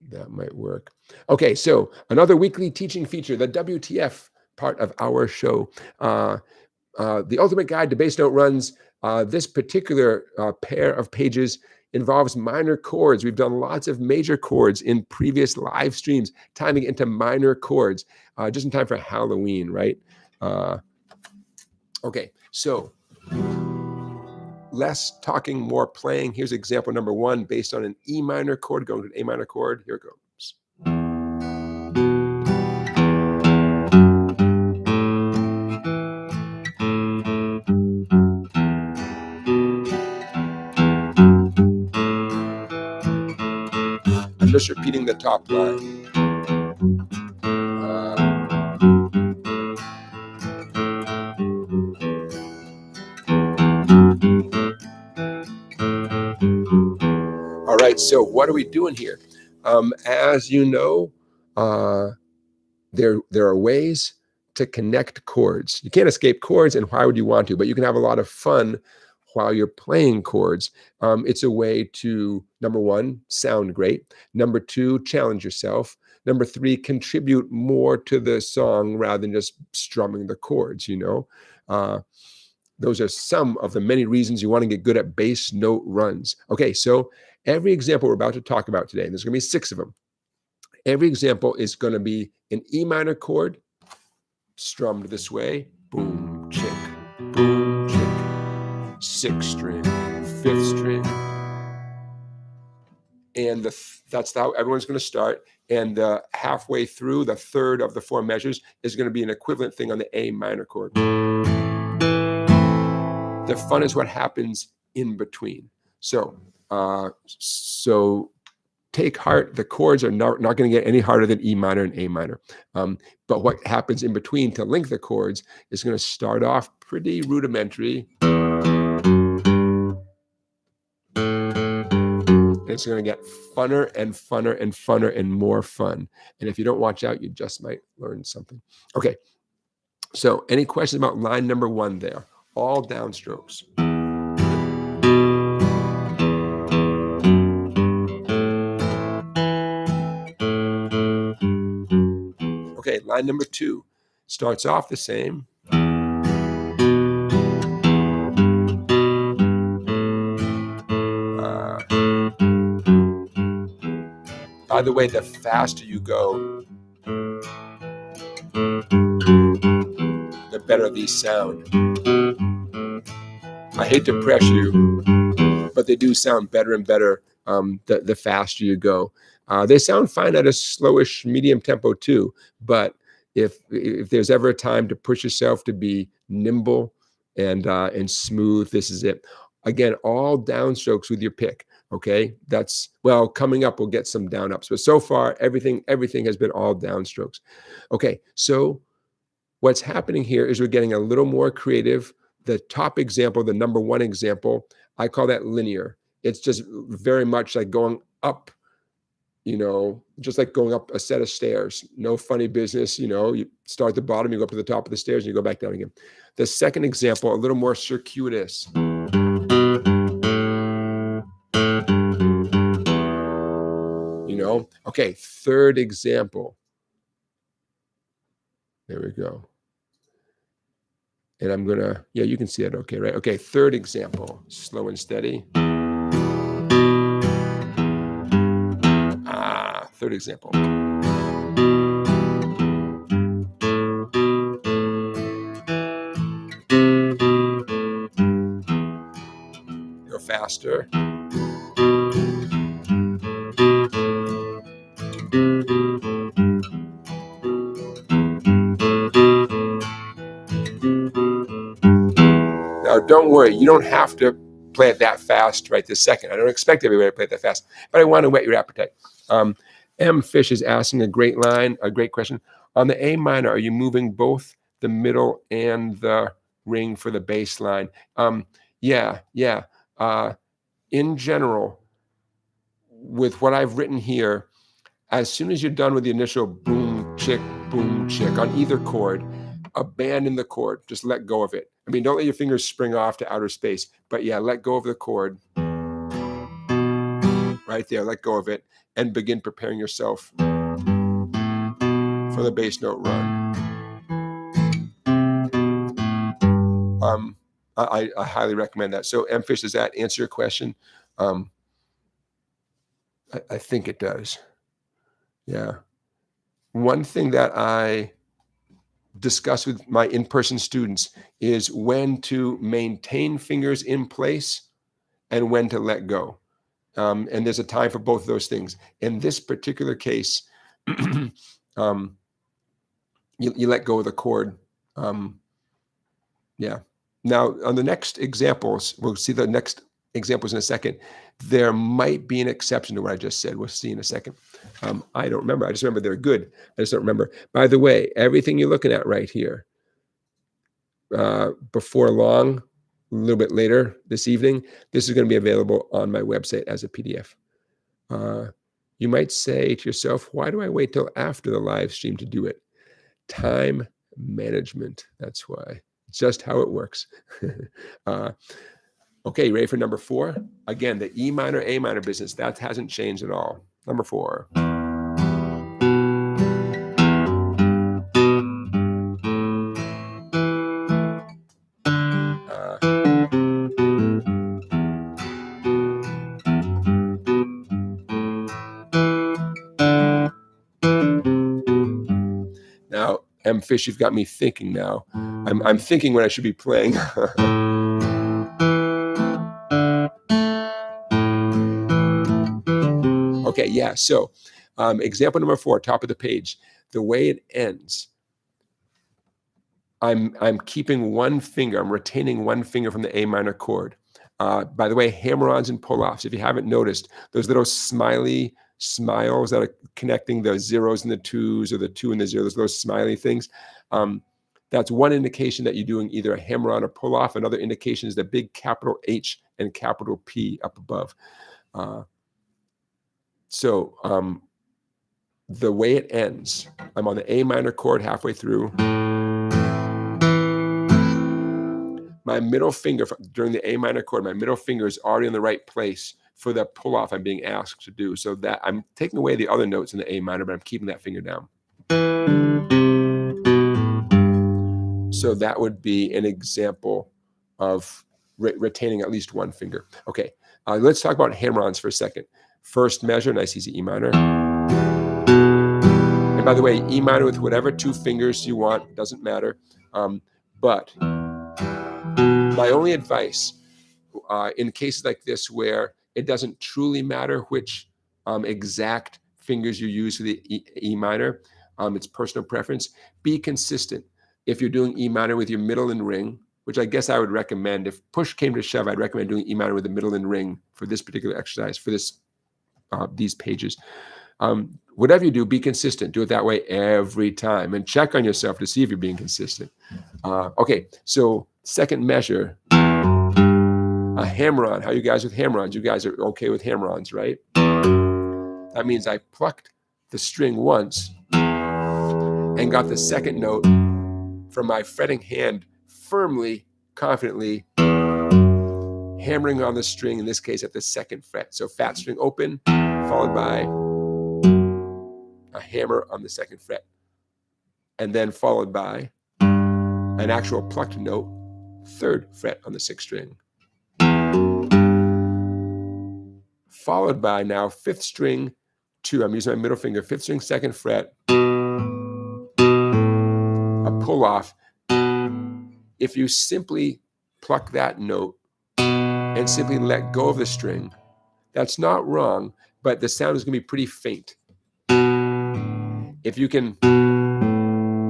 That might work. Okay, so another weekly teaching feature, the WTF part of our show. The Ultimate Guide to Bass Note Runs. This particular pair of pages involves minor chords. We've done lots of major chords in previous live streams, timing into minor chords, just in time for Halloween, right? Okay, so less talking, more playing. Here's example number 1 based on an E minor chord, going to an A minor chord. Here it goes. I'm just repeating the top line. All right, so what are we doing here? As you know, there are ways to connect chords. You can't escape chords, and why would you want to? But you can have a lot of fun while you're playing chords. It's a way to, number 1, sound great. Number 2, challenge yourself. Number 3, contribute more to the song rather than just strumming the chords, you know. Those are some of the many reasons you want to get good at bass note runs. Okay, so every example we're about to talk about today, and there's going to be 6 of them, every example is going to be an E minor chord, strummed this way, boom, chick, 6th string, 5th string, and that's how everyone's going to start. And halfway through, the third of the 4 measures is going to be an equivalent thing on the A minor chord. The fun is what happens in between. So take heart, the chords are not going to get any harder than E minor and A minor. But what happens in between to link the chords is going to start off pretty rudimentary. It's going to get funner and funner and funner and more fun. And if you don't watch out, you just might learn something. Okay, so any questions about line number 1 there? All downstrokes. Okay, line number 2 starts off the same. By the way, the faster you go, the better these sound. I hate to press you, but they do sound better and better the faster you go. They sound fine at a slowish medium tempo too, but if there's ever a time to push yourself to be nimble and smooth, this is it. Again, all downstrokes with your pick. Okay, that's, well, coming up we'll get some down ups, but so far everything has been all downstrokes. Okay, so what's happening here is we're getting a little more creative. The top example, the number 1 example, I call that linear. It's just very much like going up, you know, just like going up a set of stairs. No funny business, you know, you start at the bottom, you go up to the top of the stairs, and you go back down again. The second example, a little more circuitous. You know, okay, third example. There we go. And I'm gonna, yeah, you can see it okay, right? Okay, third example, slow and steady. Third example. Go faster. Now, don't worry, you don't have to play it that fast right this second. I don't expect everybody to play it that fast, but I want to whet your appetite. M. Fish is asking a great question. On the A minor, are you moving both the middle and the ring for the bass line? Yeah. In general, with what I've written here, as soon as you're done with the initial boom, chick on either chord, abandon the chord. Just let go of it. I mean, don't let your fingers spring off to outer space, but yeah, let go of the chord right there, let go of it, and begin preparing yourself for the bass note run. I highly recommend that. So, M-Fish, does that answer your question? I think it does. Yeah. One thing that I discuss with my in-person students is when to maintain fingers in place and when to let go. And there's a time for both of those things. In this particular case, you let go of the chord. Yeah. Now, on the next examples, we'll see the next examples in a second. There might be an exception to what I just said. We'll see in a second. I don't remember. I just remember they're good. I just don't remember. By the way, everything you're looking at right here, before long, a little bit later this evening, this is going to be available on my website as a PDF. You might say to yourself, why do I wait till after the live stream to do it? Time management. That's why. Just how it works. Okay, ready for number 4? Again, the E minor, A minor business. That hasn't changed at all. Number 4. Now, M-Fish, you've got me thinking now. I'm thinking when I should be playing. Okay, yeah, so example number 4, top of the page. The way it ends, I'm keeping one finger, I'm retaining one finger from the A minor chord. By the way, hammer-ons and pull-offs, if you haven't noticed, those little smiley smiles that are connecting the zeros and the twos, or the 2 and the 0, those smiley things, that's one indication that you're doing either a hammer-on or pull-off. Another indication is the big capital H and capital P up above. So the way it ends, I'm on the A minor chord halfway through. My middle finger, during the A minor chord, my middle finger is already in the right place for the pull-off I'm being asked to do. So that I'm taking away the other notes in the A minor, but I'm keeping that finger down. So that would be an example of retaining at least one finger. Okay, let's talk about hammer-ons for a second. First measure, nice easy E minor. And by the way, E minor with whatever 2 fingers you want, doesn't matter. But my only advice in cases like this where it doesn't truly matter which exact fingers you use for the E minor, it's personal preference, be consistent. If you're doing E minor with your middle and ring, which I guess I would recommend, if push came to shove, I'd recommend doing E minor with the middle and ring for this particular exercise, for this these pages. Whatever you do, be consistent. Do it that way every time, and check on yourself to see if you're being consistent. Okay, so second measure, a hammer-on. How are you guys with hammer-ons? You guys are okay with hammer-ons, right? That means I plucked the string once and got the second note from my fretting hand firmly, confidently hammering on the string, in this case at the 2nd fret. So fat string open, followed by a hammer on the 2nd fret, and then followed by an actual plucked note, 3rd fret on the 6th string, followed by now 5th string 2. I'm using my middle finger, 5th string 2nd fret, a pull off. If you simply pluck that note and simply let go of the string, that's not wrong, but the sound is going to be pretty faint. If you can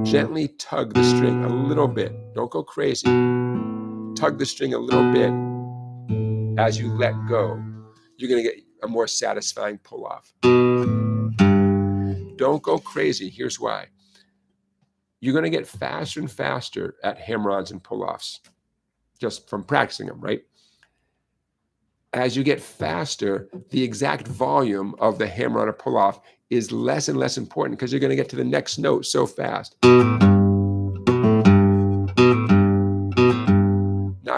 gently tug the string a little bit, don't go crazy, tug the string a little bit as you let go, you're going to get a more satisfying pull off. Don't go crazy. Here's why. You're going to get faster and faster at hammer-ons and pull-offs just from practicing them, right? As you get faster, the exact volume of the hammer-on or pull-off is less and less important because you're going to get to the next note so fast.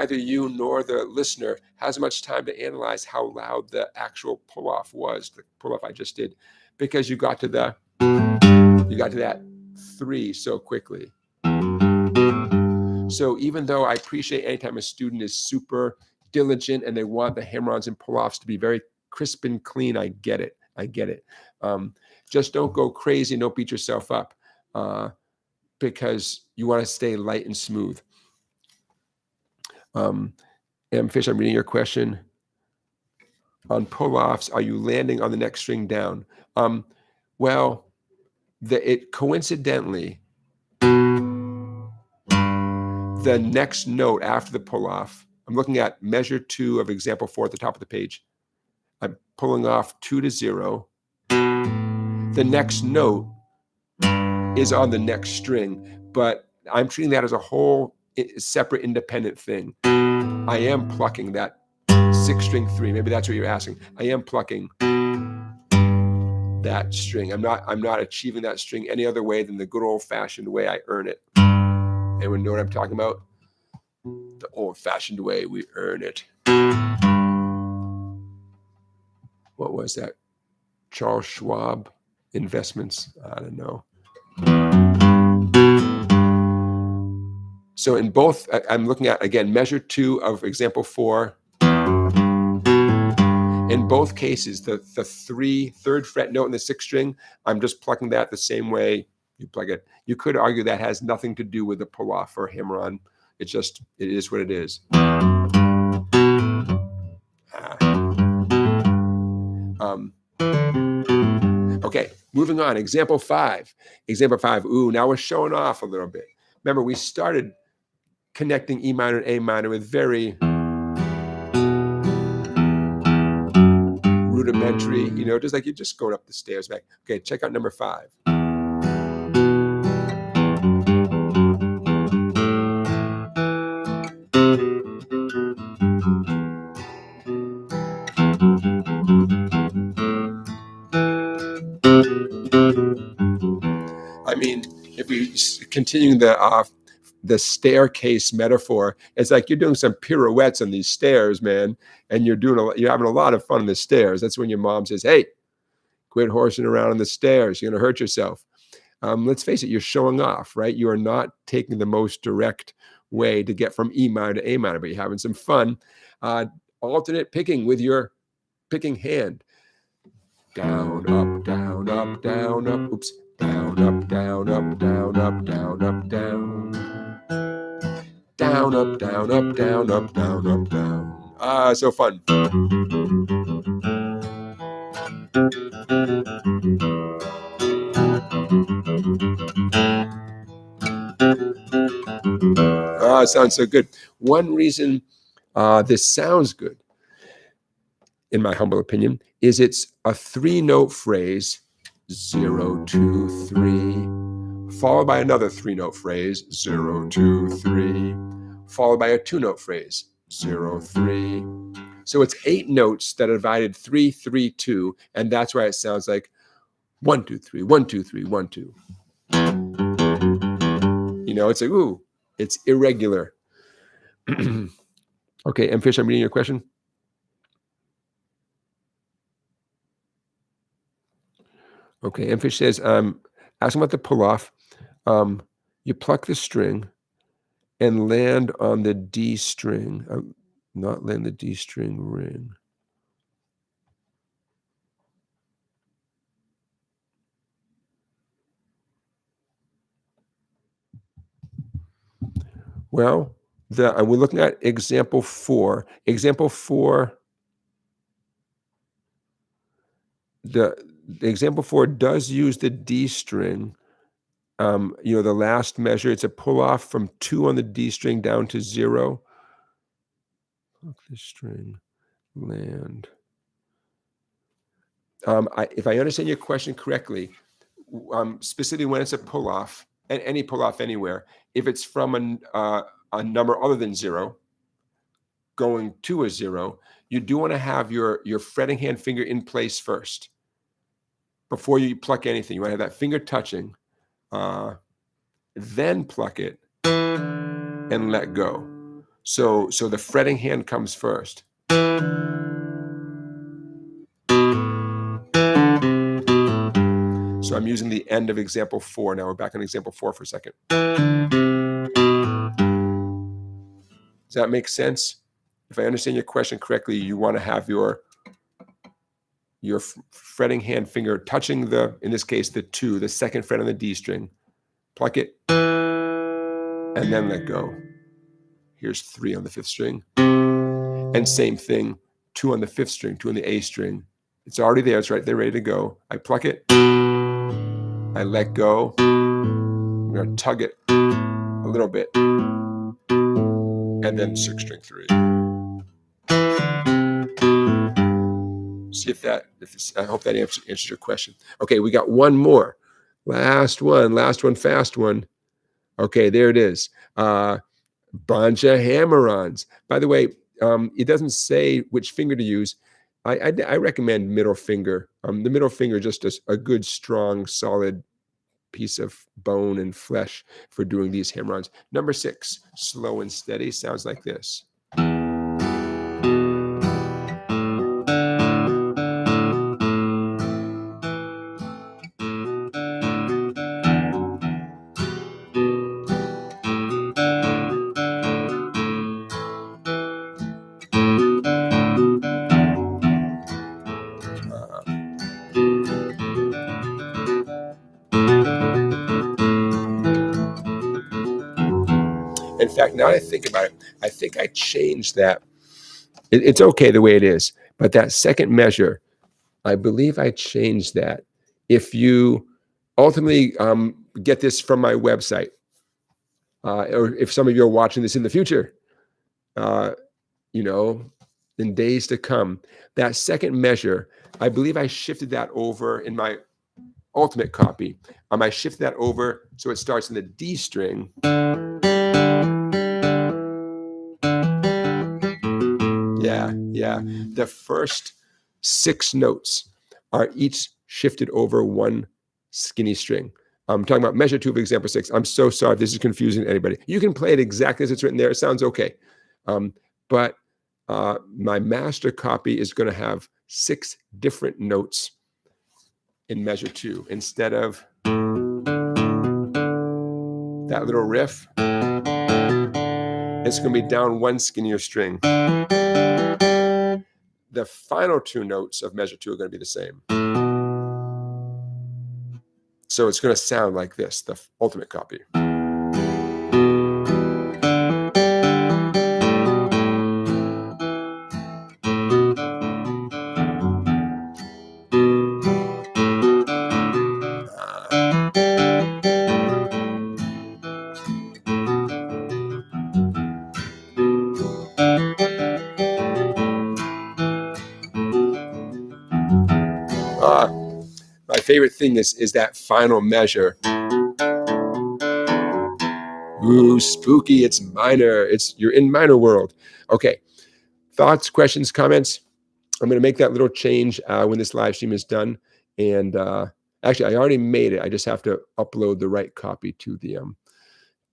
neither you nor the listener has much time to analyze how loud the actual pull-off was, the pull-off I just did, because you got to that 3 so quickly. So even though I appreciate anytime a student is super diligent and they want the hammer-ons and pull-offs to be very crisp and clean, I get it. Just don't go crazy and don't beat yourself up because you want to stay light and smooth. Fish, I'm reading your question. On pull-offs, are you landing on the next string down? Well, coincidentally, the next note after the pull-off, I'm looking at measure 2 of example 4 at the top of the page. I'm pulling off 2 to 0. The next note is on the next string, but I'm treating that as a whole separate independent thing. I am plucking that 6-string 3. Maybe that's what you're asking. I am plucking that string. I'm not achieving that string any other way than the good old-fashioned way I earn it. Anyone know what I'm talking about? The old-fashioned way we earn it. What was that? Charles Schwab Investments? I don't know. So in both, I'm looking at, again, measure 2 of example 4. In both cases, the third fret note in the 6th string, I'm just plucking that the same way you plug it. You could argue that has nothing to do with the pull-off or hammer-on. It is what it is. Okay, moving on. Example 5. Example 5. Ooh, now we're showing off a little bit. Remember, we started connecting E minor and A minor with very rudimentary, just like you're just going up the stairs back. Okay, check out number 5. I mean, if we continue the staircase metaphor, it's like you're doing some pirouettes on these stairs, man, and you're having a lot of fun on the stairs. That's when your mom says, "Hey, quit horsing around on the stairs. You're going to hurt yourself." Let's face it, you're showing off, right? You are not taking the most direct way to get from E minor to A minor, but you're having some fun. Alternate picking with your picking hand. Down, up, down, up, down, up. Oops. Down, up, down, up, down, up, down, up, down. Down, up, down, up, down, up, down, up, down. So fun. Sounds so good. One reason this sounds good, in my humble opinion, is it's a 3-note phrase, 0, 2, 3, followed by another 3-note phrase, 0, 2, 3, followed by a 2-note phrase, 0, 3. So it's 8 notes that are divided 3, 3, 2, and that's why it sounds like 1, 2, 3, 1, 2, 3, 1, 2. It's like, ooh, it's irregular. Okay, Fish, I'm reading your question. Okay, Fish says, asking about the pull-off. You pluck the string and land on the D string, not land the D string ring. Well, we're looking at example 4. Example 4, the example 4 does use the D string. The last measure, it's a pull-off from 2 on the D string down to 0. Pluck the string, land. If I understand your question correctly, specifically when it's a pull-off, and any pull-off anywhere, if it's from a number other than 0, going to a 0, you do want to have your fretting hand finger in place first. Before you pluck anything, you want to have that finger touching, then pluck it and let go. So the fretting hand comes first. So I'm using the end of example 4. Now we're back on example 4 for a second. Does that make sense? If I understand your question correctly, you want to have your fretting hand finger touching in this case, the 2, the second fret on the D string. Pluck it, and then let go. Here's 3 on the 5th string. And same thing, 2 on the 5th string, 2 on the A string. It's already there, it's right there, ready to go. I pluck it, I let go. I'm going to tug it a little bit, and then 6th string 3. See if I hope that answers your question. Okay, we got one more. Last one, fast one. Okay, there it is. Bunch of hammer-ons. By the way, it doesn't say which finger to use. I recommend middle finger. The middle finger, just a good, strong, solid piece of bone and flesh for doing these hammer-ons. Number 6, slow and steady, sounds like this. In fact, now that I think about it, I think I changed that. It's okay the way it is, but that second measure, I believe I changed that. If you ultimately get this from my website, or if some of you are watching this in the future, in days to come, that second measure, I believe I shifted that over in my ultimate copy. I shifted that over so it starts in the D string. Yeah. The first 6 notes are each shifted over one skinny string. I'm talking about measure 2 of example 6. I'm so sorry if this is confusing to anybody. You can play it exactly as it's written there. It sounds okay. But my master copy is going to have 6 different notes in measure 2 instead of that little riff. It's going to be down one skinnier string. The final 2 notes of measure 2 are going to be the same. So it's going to sound like this, the ultimate copy. My favorite thing is that final measure. Ooh, spooky, it's minor. You're in minor world. Okay, thoughts, questions, comments? I'm going to make that little change when this live stream is done. And actually, I already made it. I just have to upload the right copy to the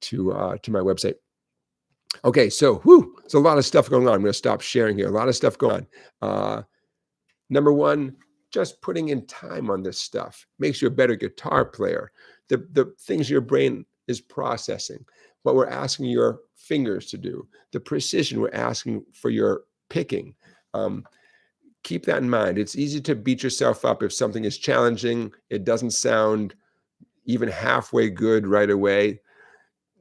to my website. Okay, so there's a lot of stuff going on. I'm going to stop sharing here. A lot of stuff going on. Number 1, just putting in time on this stuff makes you a better guitar player. The things your brain is processing, what we're asking your fingers to do, the precision we're asking for your picking. Keep that in mind. It's easy to beat yourself up if something is challenging. It doesn't sound even halfway good right away.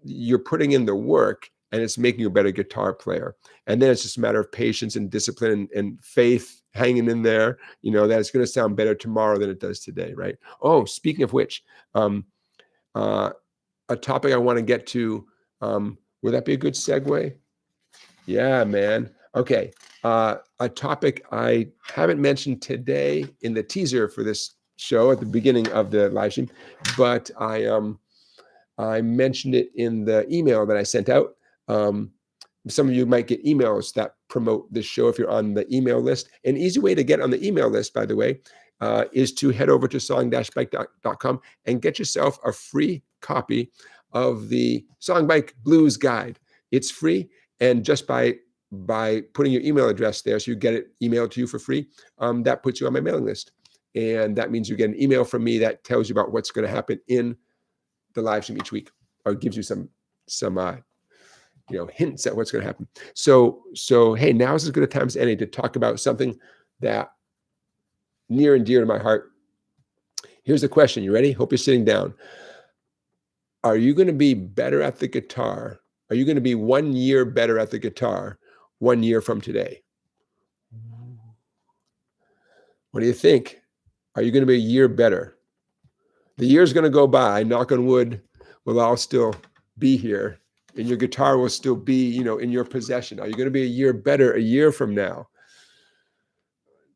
You're putting in the work, and it's making you a better guitar player. And then it's just a matter of patience and discipline and faith hanging in there, that it's going to sound better tomorrow than it does today, right? Oh, speaking of which, a topic I want to get to, would that be a good segue? Yeah, man. Okay. A topic I haven't mentioned today in the teaser for this show at the beginning of the live stream, but I mentioned it in the email that I sent out. Some of you might get emails that promote this show if you're on the email list. An easy way to get on the email list, by the way, is to head over to song-bike.com and get yourself a free copy of the SongBike Blues Guide. It's free, And just by putting your email address there, so you get it emailed to you for free, that puts you on my mailing list. And that means you get an email from me that tells you about what's going to happen in the live stream each week, or gives you some hints at what's going to happen. So hey, now is as good a time as any to talk about something that near and dear to my heart. Here's the question. You ready? Hope you're sitting down. Are you going to be better at the guitar? Are you going to be 1 year better at the guitar 1 year from today? What do you think? Are you going to be a year better? The year's going to go by, knock on wood, we'll all still be here, and your guitar will still be, in your possession. Are you going to be a year better a year from now?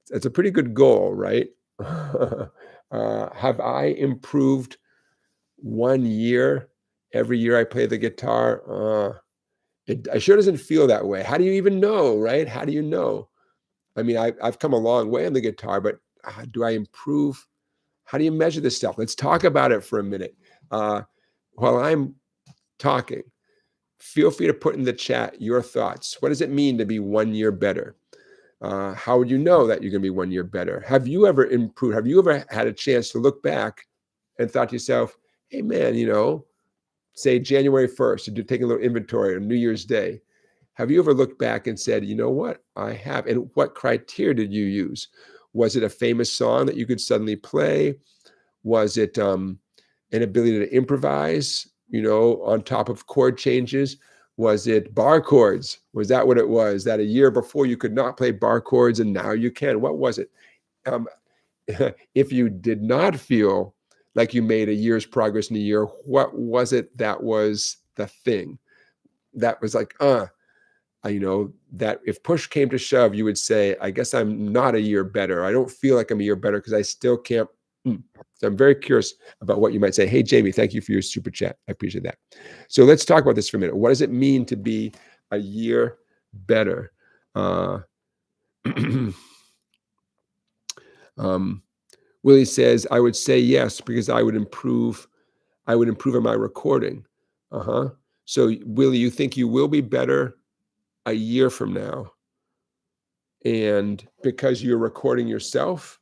That's a pretty good goal, right? Have I improved 1 year every year I play the guitar? It sure doesn't feel that way. How do you even know, right? How do you know? I mean, I've come a long way on the guitar, but do I improve? How do you measure this stuff? Let's talk about it for a minute. While I'm talking, feel free to put in the chat your thoughts. What does it mean to be 1 year better? How would you know that you're going to be 1 year better? Have you ever improved? Have you ever had a chance to look back and thought to yourself, hey, man, say January 1st, and take a little inventory on New Year's Day. Have you ever looked back and said, you know what, I have? And what criteria did you use? Was it a famous song that you could suddenly play? Was it an ability to improvise, on top of chord changes? Was it bar chords? Was that what it was? That a year before you could not play bar chords and now you can? What was it? If you did not feel like you made a year's progress in a year, what was it that was the thing that was like, that if push came to shove, you would say, I guess I'm not a year better. I don't feel like I'm a year better because I still can't. So I'm very curious about what you might say. Hey, Jamie, thank you for your super chat. I appreciate that. So let's talk about this for a minute. What does it mean to be a year better? Willie says, I would say yes, because I would improve on my recording. So Willie, you think you will be better a year from now, and because you're recording yourself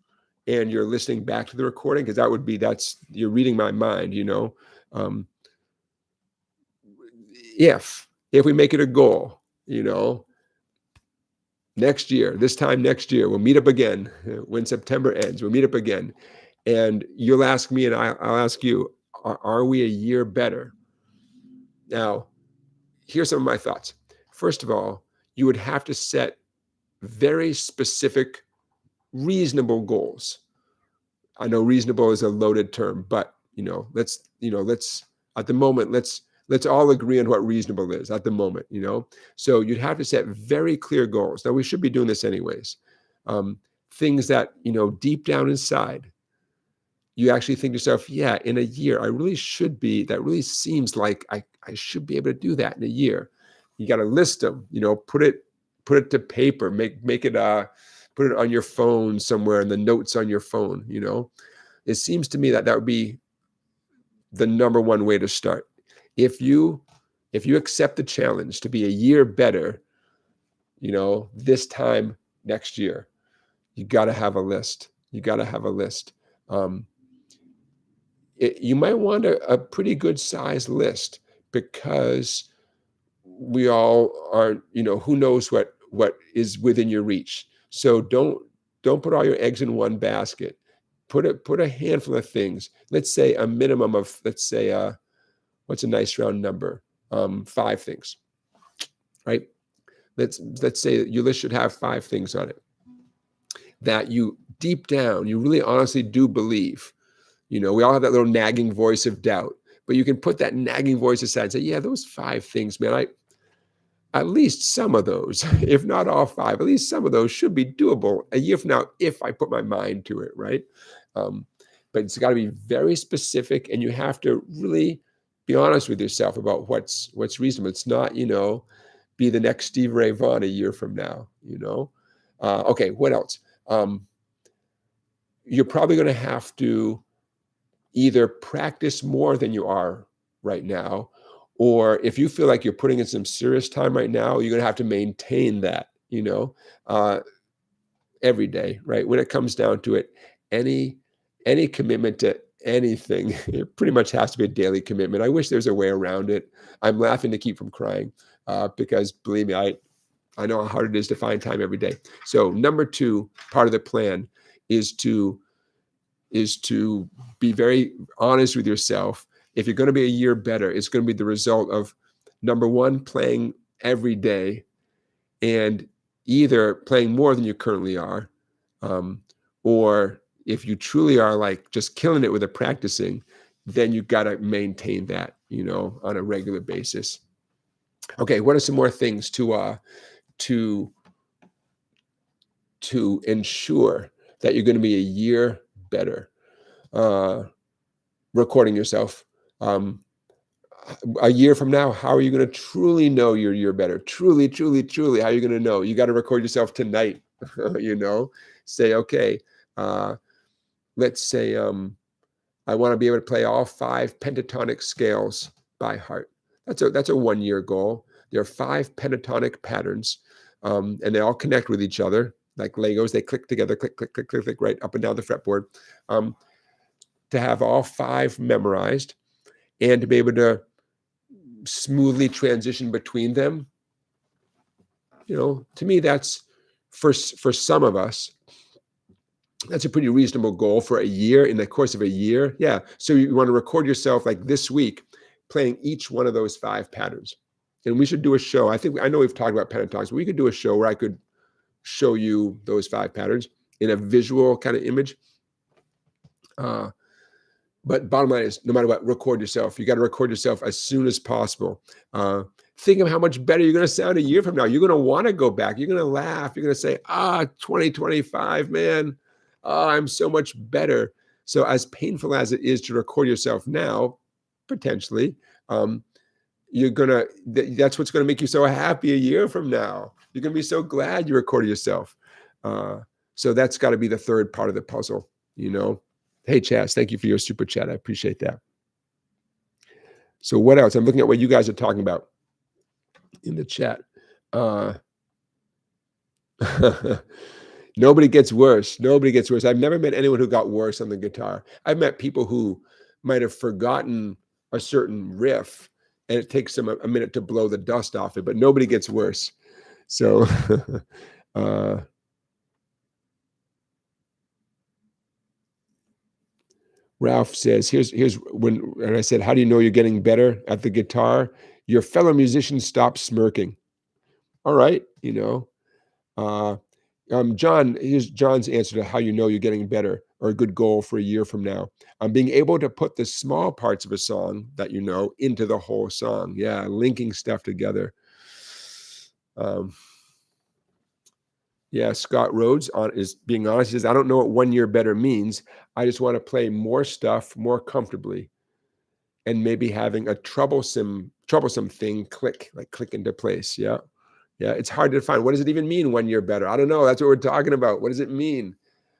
and you're listening back to the recording, because you're reading my mind, if we make it a goal, next year, this time next year, we'll meet up again when September ends. We'll meet up again, and you'll ask me, and I'll ask you, are we a year better? Now, here's some of my thoughts. First of all, you would have to set very specific, reasonable goals. I know reasonable is a loaded term, but let's at the moment, let's all agree on what reasonable is at the moment. So you'd have to set very clear goals. Now, we should be doing this anyways. Things that deep down inside, you actually think to yourself, yeah, in a year, I really should be. That really seems like I should be able to do that in a year. You got to list them. Put it to paper. Make it put it on your phone somewhere in the notes on your phone. It seems to me that would be the number one way to start. If you accept the challenge to be a year better, this time next year, you got to have a list. You might want a pretty good size list, because we all aren't, who knows what is within your reach. So don't put all your eggs in one basket. Put a handful of things. Let's say a minimum of, what's a nice round number? 5 things, right? Let's say your list should have 5 things on it that you deep down, you really honestly do believe. We all have that little nagging voice of doubt, but you can put that nagging voice aside and say, yeah, those 5 things, man, at least some of those, if not all 5, at least some of those should be doable a year from now if I put my mind to it, right? But it's got to be very specific, and you have to really be honest with yourself about what's reasonable. It's not, be the next Steve Ray Vaughan a year from now, Okay, what else? You're probably going to have to either practice more than you are right now, Or if you feel like you're putting in some serious time right now, you're going to have to maintain that, uh, every day, right? When it comes down to it, any any commitment to anything, it pretty much has to be a daily commitment. I wish there's a way around it. I'm laughing to keep from crying, because believe me, I know how hard it is to find time every day. So number two, part of the plan is to be very honest with yourself. If you're going to be a year better, it's going to be the result of, number one, playing every day, and either playing more than you currently are, um, or if you truly are like just killing it with the practicing, then you've got to maintain that, on a regular basis. Okay, what are some more things to to ensure that you're going to be a year better? Uh, Recording yourself. Um, a year from now, how are you going to truly know you're better? Truly, truly, truly, how are you going to know? You got to record yourself tonight. Say, okay, uh, let's say I want to be able to play all 5 pentatonic scales by heart. That's a 1-year goal. There are 5 pentatonic patterns, and they all connect with each other like Legos. They click together, click, click, click, click, click, right up and down the fretboard. To have all 5 memorized and to be able to smoothly transition between them, to me, that's for some of us, that's a pretty reasonable goal for a year, in the course of a year. Yeah. So you want to record yourself like this week playing each one of those 5 patterns. And we should do a show. I know we've talked about pentatonics, but we could do a show where I could show you those 5 patterns in a visual kind of image. But bottom line is, no matter what, record yourself. You got to record yourself as soon as possible. Think of how much better you're going to sound a year from now. You're going to want to go back. You're going to laugh. You're going to say, 2025, man, I'm so much better. So as painful as it is to record yourself now, potentially, that's what's going to make you so happy a year from now. You're going to be so glad you recorded yourself. So that's got to be the third part of the puzzle, Hey, Chaz, thank you for your super chat. I appreciate that. So what else? I'm looking at what you guys are talking about in the chat. Nobody gets worse. Nobody gets worse. I've never met anyone who got worse on the guitar. I've met people who might have forgotten a certain riff, and it takes them a minute to blow the dust off it, but nobody gets worse. So Ralph says, here's when, and I said, how do you know you're getting better at the guitar? Your fellow musicians stop smirking. All right, John, here's John's answer to how you know you're getting better, or a good goal for a year from now. Being able to put the small parts of a song that into the whole song. Yeah, linking stuff together. Yeah, Scott Rhodes is being honest. He says, I don't know what 1 year better means. I just want to play more stuff more comfortably, and maybe having a troublesome thing click into place. Yeah. Yeah. It's hard to define. What does it even mean 1 year better? I don't know. That's what we're talking about. What does it mean?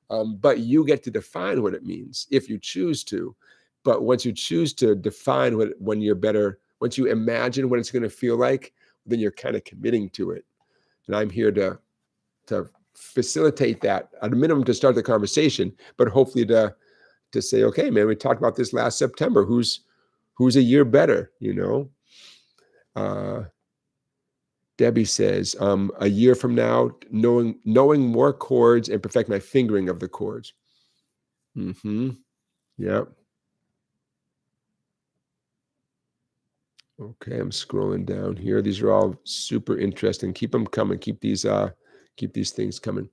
But you get to define what it means if you choose to. But once you choose to define what 1 year better, once you imagine what it's going to feel like, then you're kind of committing to it. And I'm here to facilitate that, at a minimum, to start the conversation, but hopefully to say, okay, man, we talked about this last September. Who's a year better? Debbie says, a year from now, knowing more chords and perfect my fingering of the chords. Yeah. Okay, I'm scrolling down here. These are all super interesting. Keep them coming. Keep these things coming.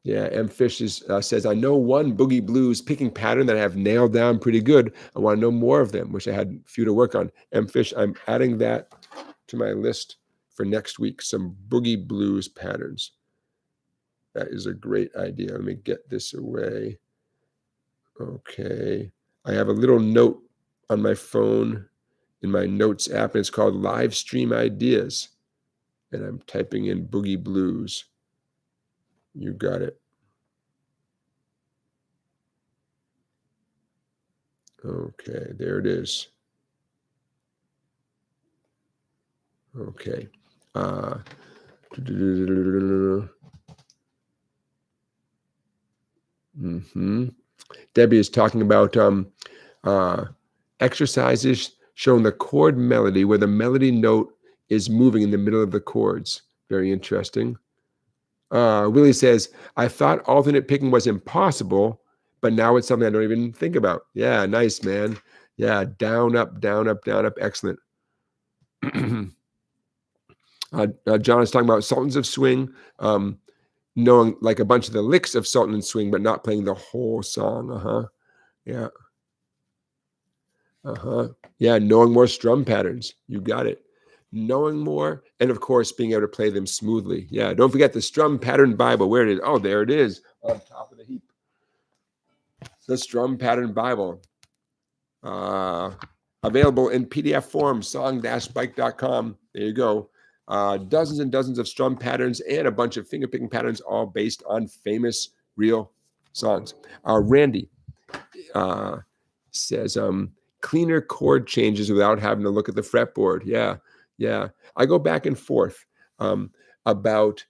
Yeah, M. Fish says, I know one boogie blues picking pattern that I have nailed down pretty good. I want to know more of them. Wish I had a few to work on. M. Fish, I'm adding that to my list for next week. Some boogie blues patterns. That is a great idea. Let me get this away. Okay. I have a little note on my phone in my notes app, and it's called Livestream Ideas. And I'm typing in boogie blues. You got it. Okay, there it is. Okay. Debbie is talking about exercises showing the chord melody where the melody note is moving in the middle of the chords. Very interesting. Willie says, I thought alternate picking was impossible, but now it's something I don't even think about. Yeah, nice, man. Yeah, down, up, down, up, down, up. Excellent. John is talking about Sultans of Swing, knowing like a bunch of the licks of Sultan and Swing, but not playing the whole song. Yeah. Yeah, knowing more strum patterns. You got it. Knowing more, and of course, being able to play them smoothly. Yeah, don't forget the Strum Pattern Bible. Where it is? Oh, there it is on top of the heap. The Strum Pattern Bible. Available in PDF form, song-bike.com. There you go. Dozens and dozens of strum patterns and a bunch of finger picking patterns, all based on famous real songs. Randy says, cleaner chord changes without having to look at the fretboard. Yeah. I go back and forth about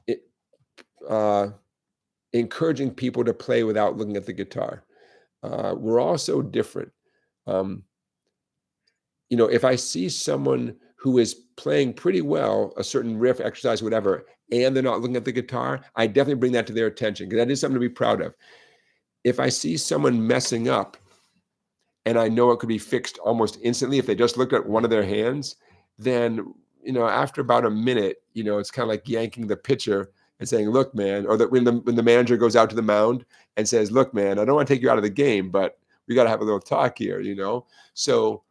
it, encouraging people to play without looking at the guitar. We're all so different. If I see someone who is playing pretty well, a certain riff, exercise, whatever, and they're not looking at the guitar, I definitely bring that to their attention because that is something to be proud of. If I see someone messing up and I know it could be fixed almost instantly if they just looked at one of their hands, then, after about a minute, it's kind of like yanking the pitcher and saying, look, man, or that when the manager goes out to the mound and says, look, man, I don't want to take you out of the game, but we got to have a little talk here, So,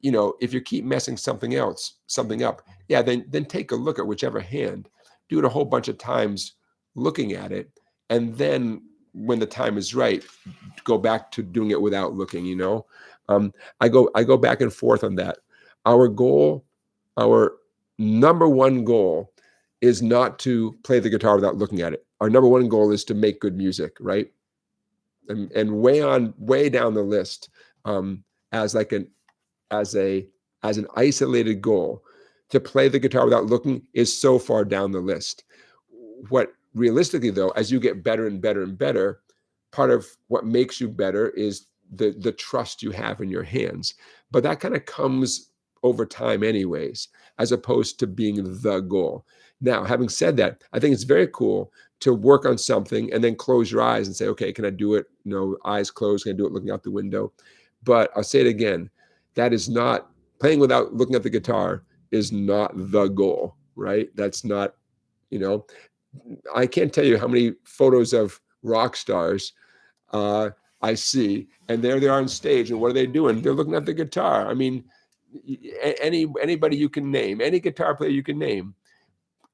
if you keep messing something up, yeah, then take a look at whichever hand, do it a whole bunch of times looking at it. And then when the time is right, go back to doing it without looking, I go back and forth on that. Our number one goal is not to play the guitar without looking at it. Our number one goal is to make good music, right? And way down the list, as an isolated goal, to play the guitar without looking is so far down the list. What realistically, though, as you get better and better and better, part of what makes you better is the trust you have in your hands. But that kind of comes over time anyways, as opposed to being the goal. Now, having said that, I think it's very cool to work on something and then close your eyes and say, okay, can I do it? Eyes closed, can I do it looking out the window? But I'll say it again, that is not, playing without looking at the guitar is not the goal, right? That's not, I can't tell you how many photos of rock stars I see, and there they are on stage, and what are they doing? They're looking at the guitar. I mean, anybody you can name, any guitar player you can name,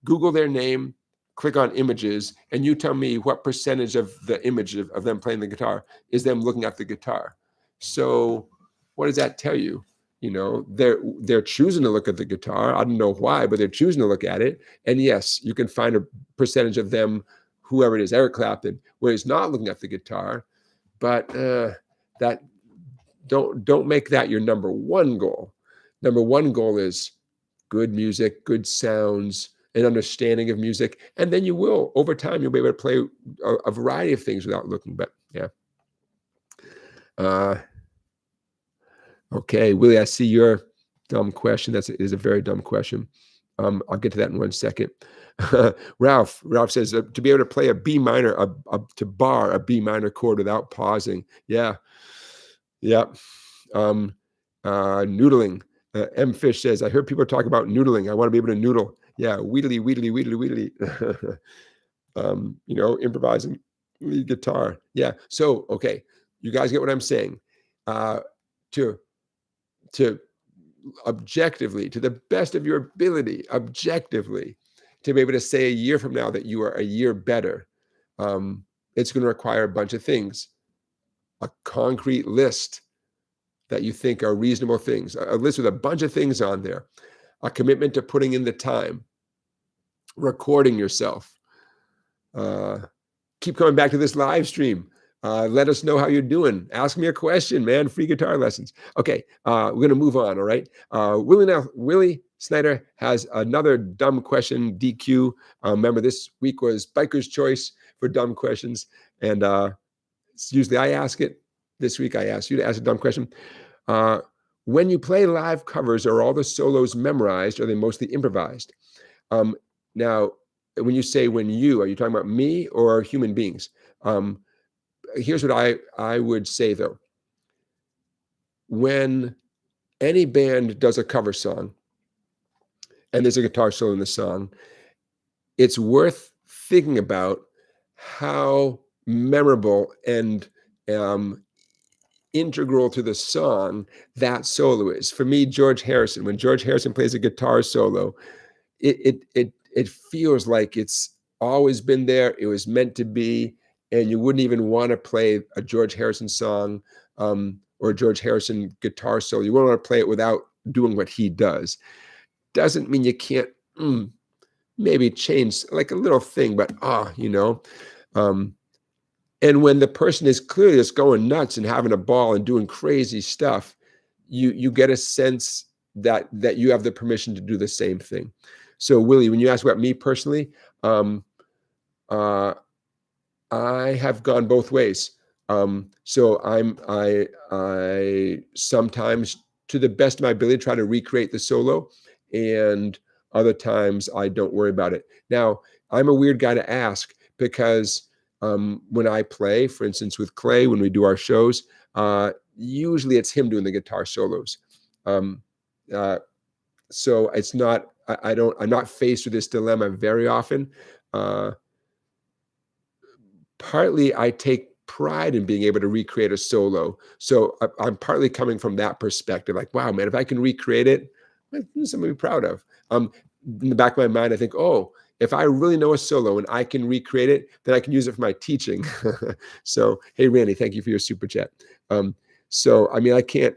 Google their name, click on images, and you tell me what percentage of the image of them playing the guitar is them looking at the guitar. So what does that tell you? They're choosing to look at the guitar. I don't know why, but they're choosing to look at it. And yes, you can find a percentage of them, whoever it is, Eric Clapton, where he's not looking at the guitar. But that don't make that your number one goal. Number one goal is good music, good sounds, an understanding of music, and then over time, you'll be able to play a variety of things without looking. But yeah. Okay, Willie, I see your dumb question. That is a very dumb question. I'll get to that in 1 second. Ralph says to be able to play a B minor, to bar a B minor chord without pausing. Yeah. Noodling. M Fish says, I heard people talk about noodling. I want to be able to noodle. Yeah, wheedly. Improvising lead guitar. Yeah. So, okay, you guys get what I'm saying. To objectively, to the best of your ability, objectively, to be able to say a year from now that you are a year better, it's going to require a bunch of things. A concrete list that you think are reasonable things, a list with a bunch of things on there, a commitment to putting in the time, recording yourself. Keep coming back to this live stream. Let us know how you're doing. Ask me a question, man. Free guitar lessons. Okay, we're going to move on, all right? Willie Snyder has another dumb question, DQ. Remember, this week was Biker's Choice for dumb questions. And usually I ask it. This week I asked you to ask a dumb question. When you play live covers, are all the solos memorized, or are they mostly improvised? Now, when you say when you, are you talking about me or human beings? Here's what I would say, though. When any band does a cover song and there's a guitar solo in the song, it's worth thinking about how memorable and integral to the song that solo is. For me, George Harrison, when George Harrison plays a guitar solo, it feels like it's always been there. It was meant to be, and you wouldn't even want to play a George Harrison song or a George Harrison guitar solo. You wouldn't want to play it without doing what he does. Doesn't mean you can't maybe change like a little thing, but and when the person is clearly just going nuts and having a ball and doing crazy stuff, you get a sense that you have the permission to do the same thing. So, Willie, when you ask about me personally, I have gone both ways. So I sometimes, to the best of my ability, try to recreate the solo, and other times I don't worry about it. Now, I'm a weird guy to ask because when I play, for instance, with Clay, when we do our shows, usually it's him doing the guitar solos. So it's not, I'm not faced with this dilemma very often. Partly I take pride in being able to recreate a solo. So I'm partly coming from that perspective, like, wow, man, if I can recreate it, that's something to be proud of. In the back of my mind, I think, oh, if I really know a solo and I can recreate it, then I can use it for my teaching. So, hey, Randy, thank you for your super chat. So, I mean, I can't,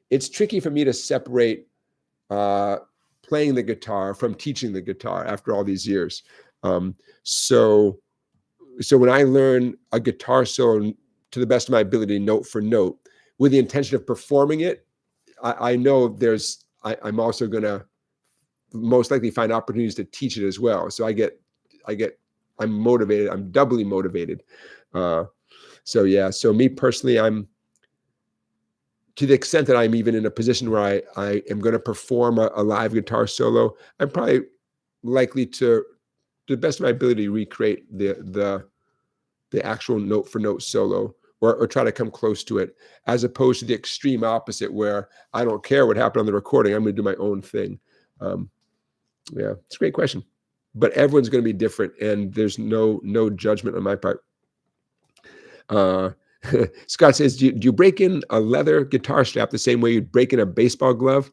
it's tricky for me to separate playing the guitar from teaching the guitar after all these years. So when I learn a guitar solo to the best of my ability, note for note, with the intention of performing it, I know I'm also going to most likely find opportunities to teach it as well. So I'm motivated. I'm doubly motivated. So yeah. So me personally, I'm, to the extent that I'm even in a position where I am going to perform a live guitar solo, I'm probably likely to the best of my ability, recreate the actual note for note solo, or try to come close to it, as opposed to the extreme opposite where I don't care what happened on the recording. I'm going to do my own thing. Yeah, it's a great question, but everyone's going to be different, and there's no judgment on my part. Scott says, do you break in a leather guitar strap the same way you'd break in a baseball glove?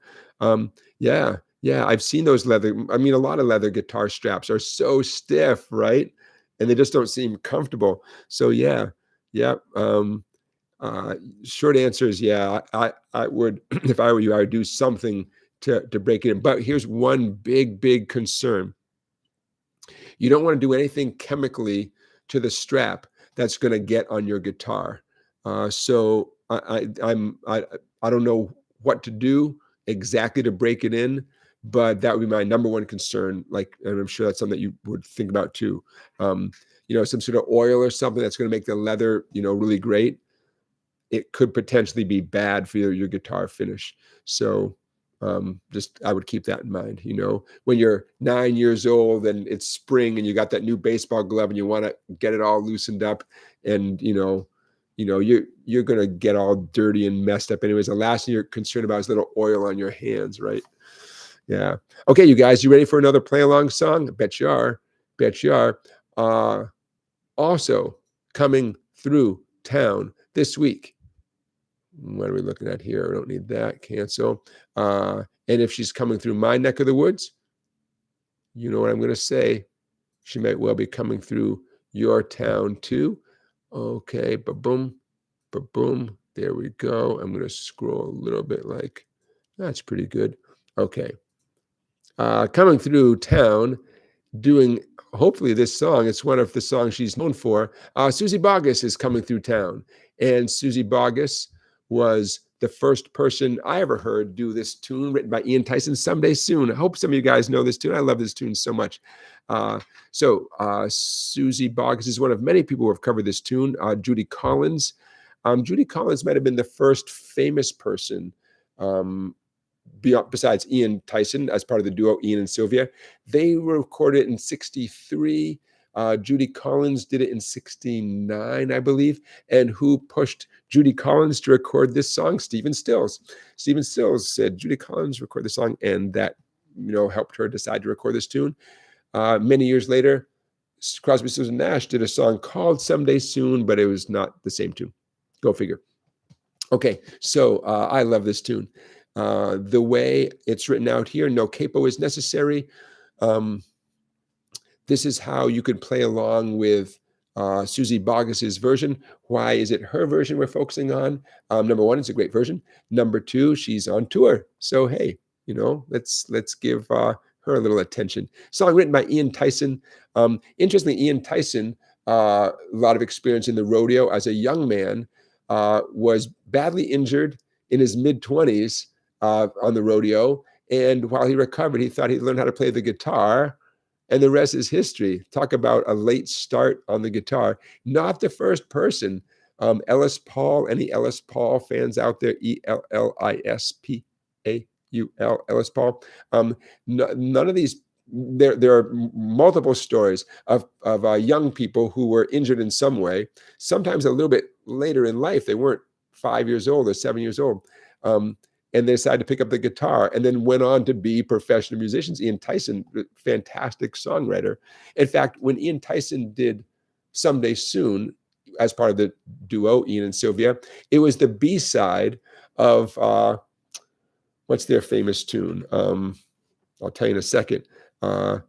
Yeah, I've seen those a lot of leather guitar straps are so stiff, right? And they just don't seem comfortable. So yeah. Short answer is yeah. I would, if I were you, I would do something to break it in. But here's one big concern. You don't want to do anything chemically to the strap that's going to get on your guitar. So I don't know what to do exactly to break it in, but that would be my number one concern. Like, and I'm sure that's something that you would think about too. Some sort of oil or something that's going to make the leather, really great. It could potentially be bad for your guitar finish. So I would keep that in mind. When you're 9 years old and it's spring and you got that new baseball glove and you want to get it all loosened up, and you're going to get all dirty and messed up anyways. The last thing you're concerned about is little oil on your hands, right? Yeah. Okay, you guys, you ready for another play along song? I bet you are. Also coming through town this week. What are we looking at here? I don't need that. Cancel. And if she's coming through my neck of the woods, you know what I'm going to say. She might well be coming through your town too. Okay, ba-boom, ba-boom. There we go. I'm going to scroll a little bit, like, that's pretty good. Okay. Coming through town, doing hopefully this song, it's one of the songs she's known for. Susie Boggess is coming through town. And Susie Boggess was the first person I ever heard do this tune written by Ian Tyson, Someday Soon. I hope some of you guys know this tune. I love this tune so much. Susie Boggess is one of many people who have covered this tune. Judy Collins. Judy Collins might have been the first famous person besides Ian Tyson as part of the duo Ian and Sylvia. They recorded it in 63. Judy Collins did it in 69, I believe. And who pushed Judy Collins to record this song? Stephen Stills. Stephen Stills said, Judy Collins, record the song. And that, helped her decide to record this tune. Many years later, Crosby, Stills, and Nash did a song called Someday Soon, but it was not the same tune. Go figure. Okay, so I love this tune. The way it's written out here, no capo is necessary. This is how you could play along with Susie Boggess's version. Why is it her version we're focusing on? Number one, it's a great version. Number two, she's on tour. So hey, let's give her a little attention. Song written by Ian Tyson. Interestingly, Ian Tyson, a lot of experience in the rodeo as a young man, was badly injured in his mid-20s on the rodeo. And while he recovered, he thought he'd learn how to play the guitar, and the rest is history. Talk about a late start on the guitar. Not the first person. Ellis Paul, any Ellis Paul fans out there? Ellispaul, Ellis Paul. None of these. There are multiple stories of young people who were injured in some way, sometimes a little bit later in life. They weren't 5 years old or 7 years old. And they decided to pick up the guitar and then went on to be professional musicians. Ian Tyson, fantastic songwriter. In fact, when Ian Tyson did Someday Soon as part of the duo, Ian and Sylvia, it was the B-side of, what's their famous tune? I'll tell you in a second. If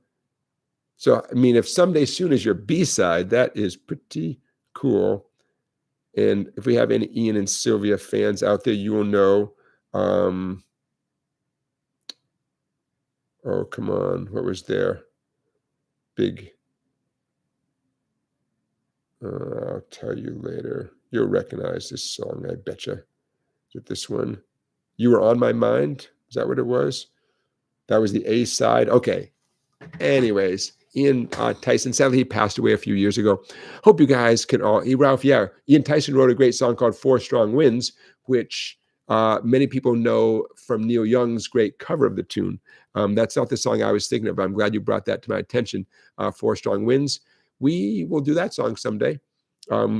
Someday Soon is your B-side, that is pretty cool. And if we have any Ian and Sylvia fans out there, you will know. Oh, come on. What was their big? I'll tell you later. You'll recognize this song, I betcha. Is it this one? You Were On My Mind? Is that what it was? That was the A side. Okay. Anyways, Ian Tyson, sadly, he passed away a few years ago. Hope you guys can all, Ian Tyson wrote a great song called Four Strong Winds, which many people know from Neil Young's great cover of the tune. That's not the song I was thinking of, but I'm glad you brought that to my attention. Four Strong Winds. We will do that song someday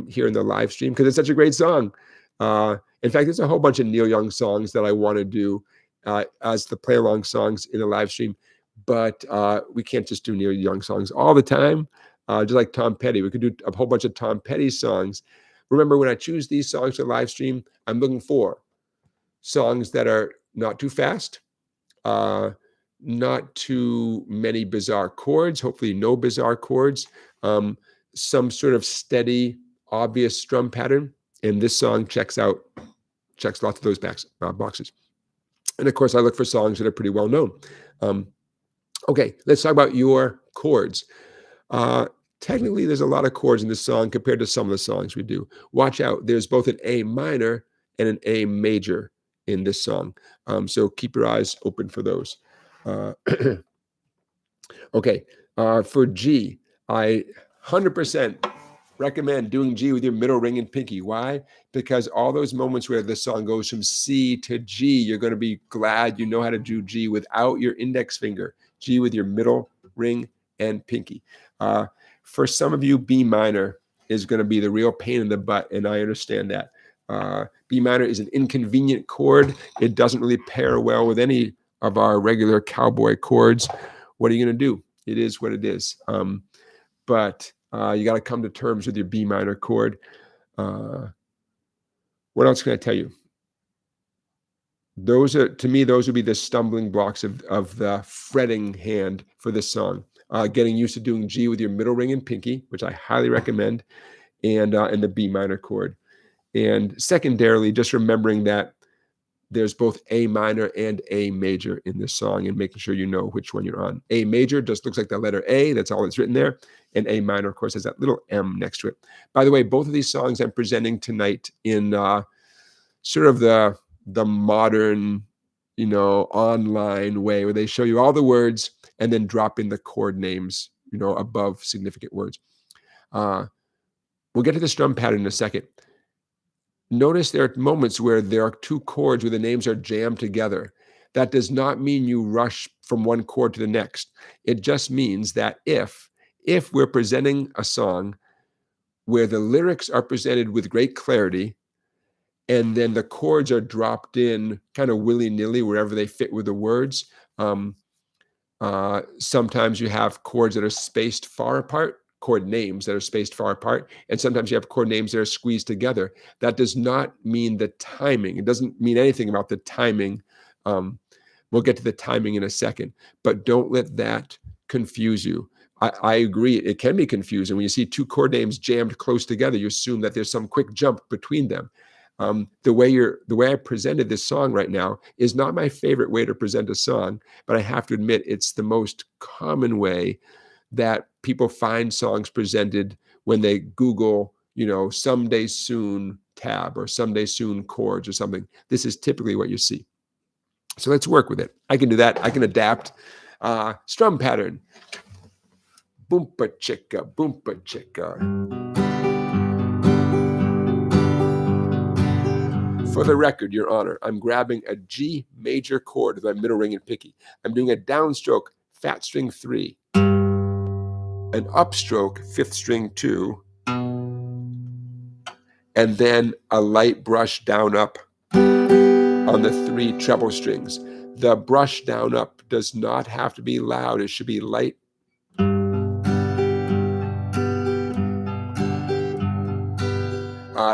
here in the live stream because it's such a great song. In fact, there's a whole bunch of Neil Young songs that I want to do as the play-along songs in the live stream. But we can't just do Neil Young songs all the time, just like Tom Petty. We could do a whole bunch of Tom Petty songs. Remember, when I choose these songs to live stream, I'm looking for songs that are not too fast, not too many bizarre chords, hopefully no bizarre chords, some sort of steady, obvious strum pattern. And this song checks lots of those boxes. And of course, I look for songs that are pretty well known. Okay, let's talk about your chords. Technically, there's a lot of chords in this song compared to some of the songs we do. Watch out, there's both an A minor and an A major in this song. So keep your eyes open for those. Okay, for G, I 100% recommend doing G with your middle ring and pinky. Why? Because all those moments where the song goes from C to G, you're going to be glad you know how to do G without your index finger. G with your middle ring and pinky. For some of you, B minor is going to be the real pain in the butt, and I understand that. B minor is an inconvenient chord. It doesn't really pair well with any of our regular cowboy chords. What are you going to do? It is what it is. But you got to come to terms with your B minor chord. What else can I tell you? To me, those would be the stumbling blocks of the fretting hand for this song. Getting used to doing G with your middle ring and pinky, which I highly recommend, and the B minor chord. And secondarily, just remembering that there's both A minor and A major in this song, and making sure you know which one you're on. A major just looks like the letter A, that's all that's written there. And A minor, of course, has that little M next to it. By the way, both of these songs I'm presenting tonight in sort of the modern, online way, where they show you all the words and then drop in the chord names, above significant words. We'll get to the strum pattern in a second. Notice there are moments where there are two chords where the names are jammed together. That does not mean you rush from one chord to the next. It just means that if we're presenting a song where the lyrics are presented with great clarity, and then the chords are dropped in kind of willy-nilly wherever they fit with the words. Sometimes you have chords that are spaced far apart, chord names that are spaced far apart, and sometimes you have chord names that are squeezed together. That does not mean the timing. It doesn't mean anything about the timing. We'll get to the timing in a second, but don't let that confuse you. I agree, it can be confusing. When you see two chord names jammed close together, you assume that there's some quick jump between them. The way I presented this song right now is not my favorite way to present a song, but I have to admit it's the most common way that people find songs presented when they Google, someday soon tab or someday soon chords or something. This is typically what you see. So let's work with it. I can do that. I can adapt. Strum pattern. Boompa chicka, boompa chicka. For the record, Your Honor, I'm grabbing a G major chord with my middle ring and picky. I'm doing a downstroke, fat string 3, an upstroke, 5th string 2, and then a light brush down up on the 3 treble strings. The brush down up does not have to be loud. It should be light.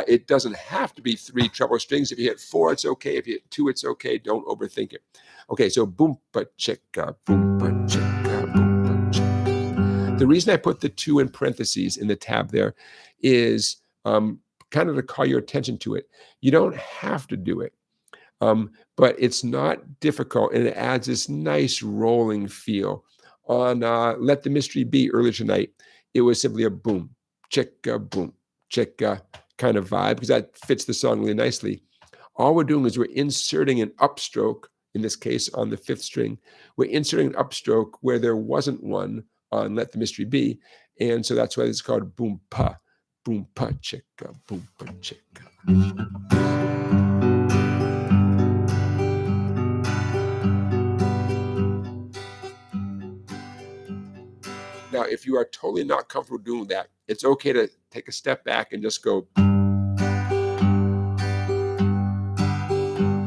It doesn't have to be 3 treble strings. If you hit 4, it's okay. If you hit 2, it's okay. Don't overthink it. Okay, so boompa chicka, boompa chicka, boompa chicka. The reason I put the 2 in parentheses in the tab there is kind of to call your attention to it. You don't have to do it, but it's not difficult, and it adds this nice rolling feel. On Let the Mystery Be earlier tonight, it was simply a boom, chicka kind of vibe, because that fits the song really nicely. All we're doing is we're inserting an upstroke, in this case on the 5th string. We're inserting an upstroke where there wasn't one on Let the Mystery Be, and so that's why it's called boompa chicka, boompa chicka. Now, if you are totally not comfortable doing that, it's okay to take a step back and just go.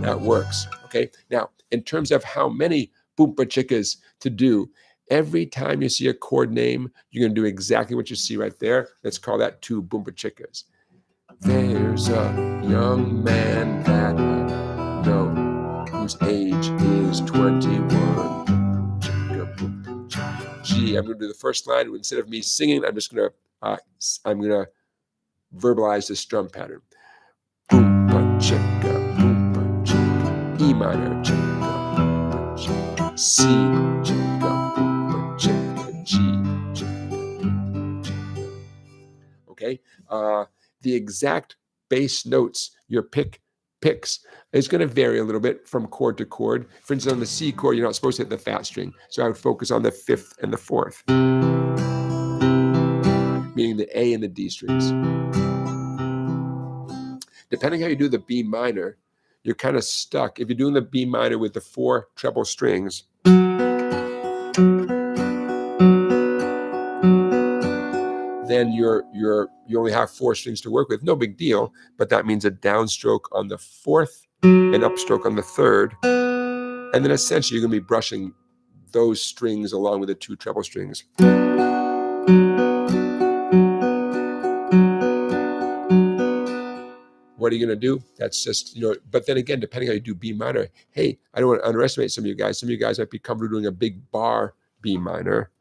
That works, okay? Now, in terms of how many boompa chickas to do, every time you see a chord name, you're going to do exactly what you see right there. Let's call that 2 boompa chickas. There's a young man that I know whose age is 21. G. I'm going to do the first line. Instead of me singing, I'm just going to verbalize the strum pattern. Boompa chicka, boompa chicka. E minor chicka, boompa chicka. C chicka, boompa chicka. G chicka, chicka. Okay. The exact bass notes your picks is going to vary a little bit from chord to chord. For instance, on the C chord, you're not supposed to hit the fat string. So I would focus on the 5th and the 4th, meaning the A and the D strings. Depending how you do the B minor, you're kind of stuck. If you're doing the B minor with the 4 treble strings, then you only have 4 strings to work with. No big deal, but that means a downstroke on the 4th, an upstroke on the 3rd, and then essentially you're going to be brushing those strings along with the 2 treble strings. What are you going to do? That's just, but then again, depending how you do B minor, hey, I don't want to underestimate some of you guys. Some of you guys might be comfortable doing a big bar B minor.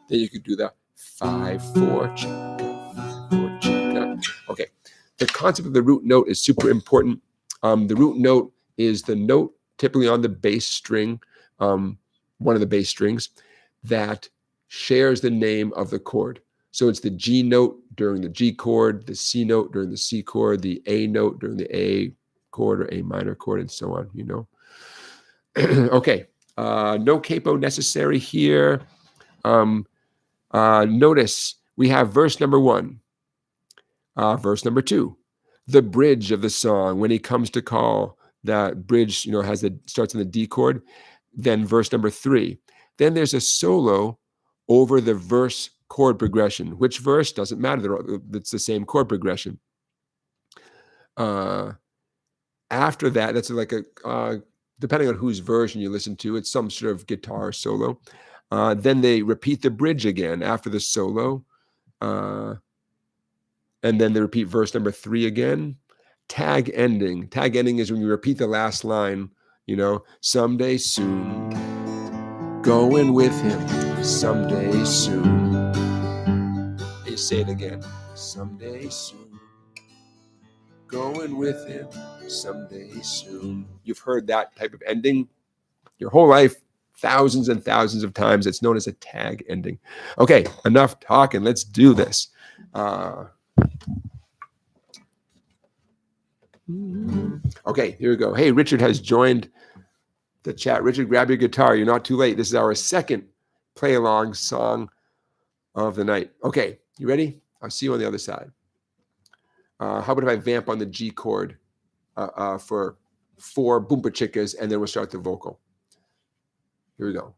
Then you could do the 5-4 chicka, 5-4 chicka. Okay, concept of the root note is super important. The root note is the note typically on the bass string, one of the bass strings, that shares the name of the chord. So it's the G note during the G chord, the C note during the C chord, the A note during the A chord or A minor chord, and so on, you know. Okay, no capo necessary here. Notice we have verse number 1, verse number 2, the bridge of the song. When he comes to call, that bridge, you know, starts in the D chord. Then verse number 3. Then there's a solo over the verse chord progression. Which verse? Doesn't matter. It's the same chord progression. After that, that's like a depending on whose version you listen to, it's some sort of guitar solo. Then they repeat the bridge again after the solo. And then they repeat verse number 3 again. Tag ending. Tag ending is when you repeat the last line, you know, someday soon, going with him, someday soon. You say it again, someday soon, going with him, someday soon. You've heard that type of ending your whole life, thousands and thousands of times. It's known as a tag ending. Okay, enough talking. Let's do this. Okay, here we go. Hey, Richard has joined the chat. Richard, grab your guitar. You're not too late. This is our second play-along song of the night. Okay, you ready? I'll see you on the other side. How about if I vamp on the G chord for 4 boompa chickas, and then we'll start the vocal. Here we go.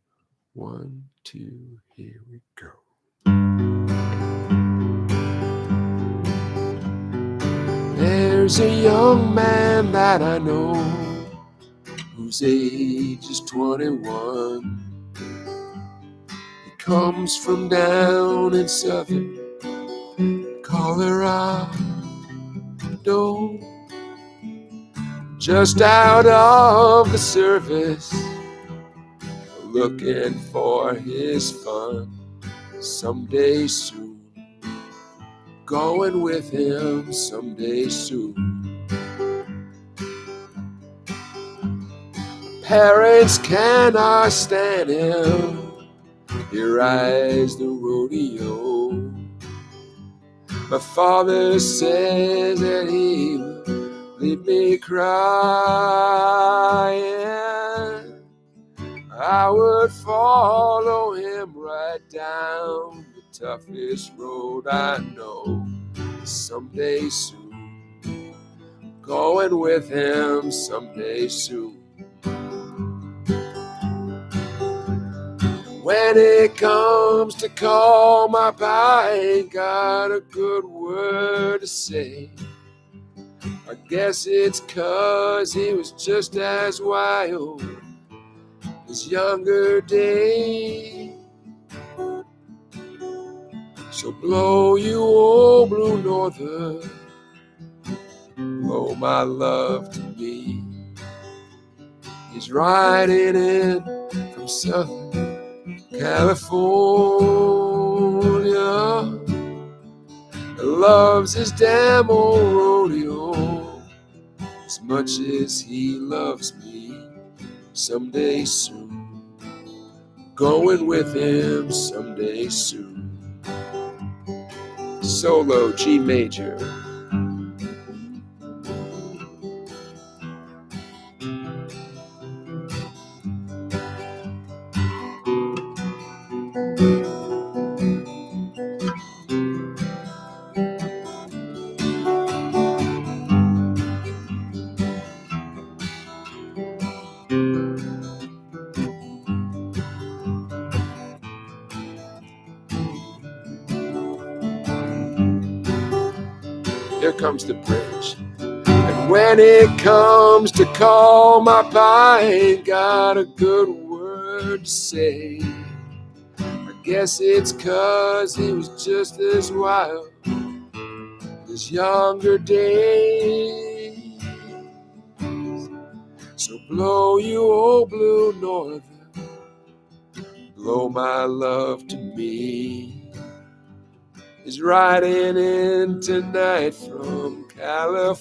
1, 2, here we go. There's a young man that I know whose age is 21. He comes from down in southern Colorado, just out of the service, looking for his fun. Someday soon, going with him someday soon. Parents cannot stand him, he rides the rodeo. My father says that he will leave me crying. I would follow him right down the toughest road I know. Someday soon, going with him someday soon. When it comes to call, my pa ain't got a good word to say. I guess it's 'cause he was just as wild his younger day. So blow you old blue norther, blow my love to me. He's riding in from Southern California, loves his damn old rodeo as much as he loves me. Someday soon, going with him someday soon. Solo G major. Here comes the bridge. And when it comes to call, my pa ain't got a good word to say. I guess it's 'cause he was just as wild his younger days. So blow you old blue northern, blow my love to me. He's riding in tonight from California.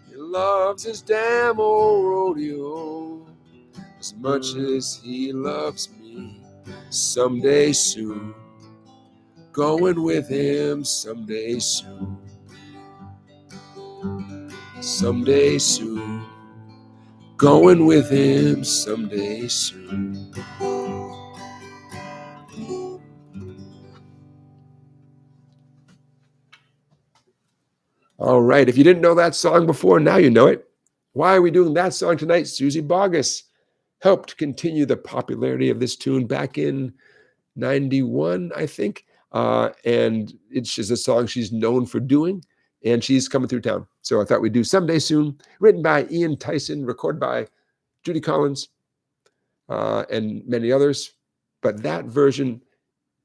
He loves his damn old rodeo as much as he loves me. Someday soon, going with him someday soon. Someday soon, going with him someday soon. All right, if you didn't know that song before, now you know it. Why are we doing that song tonight? Susie Boggess helped continue the popularity of this tune back in 91, I think. And it's just a song she's known for doing, and she's coming through town. So I thought we'd do Someday Soon, written by Ian Tyson, recorded by Judy Collins, and many others. But that version,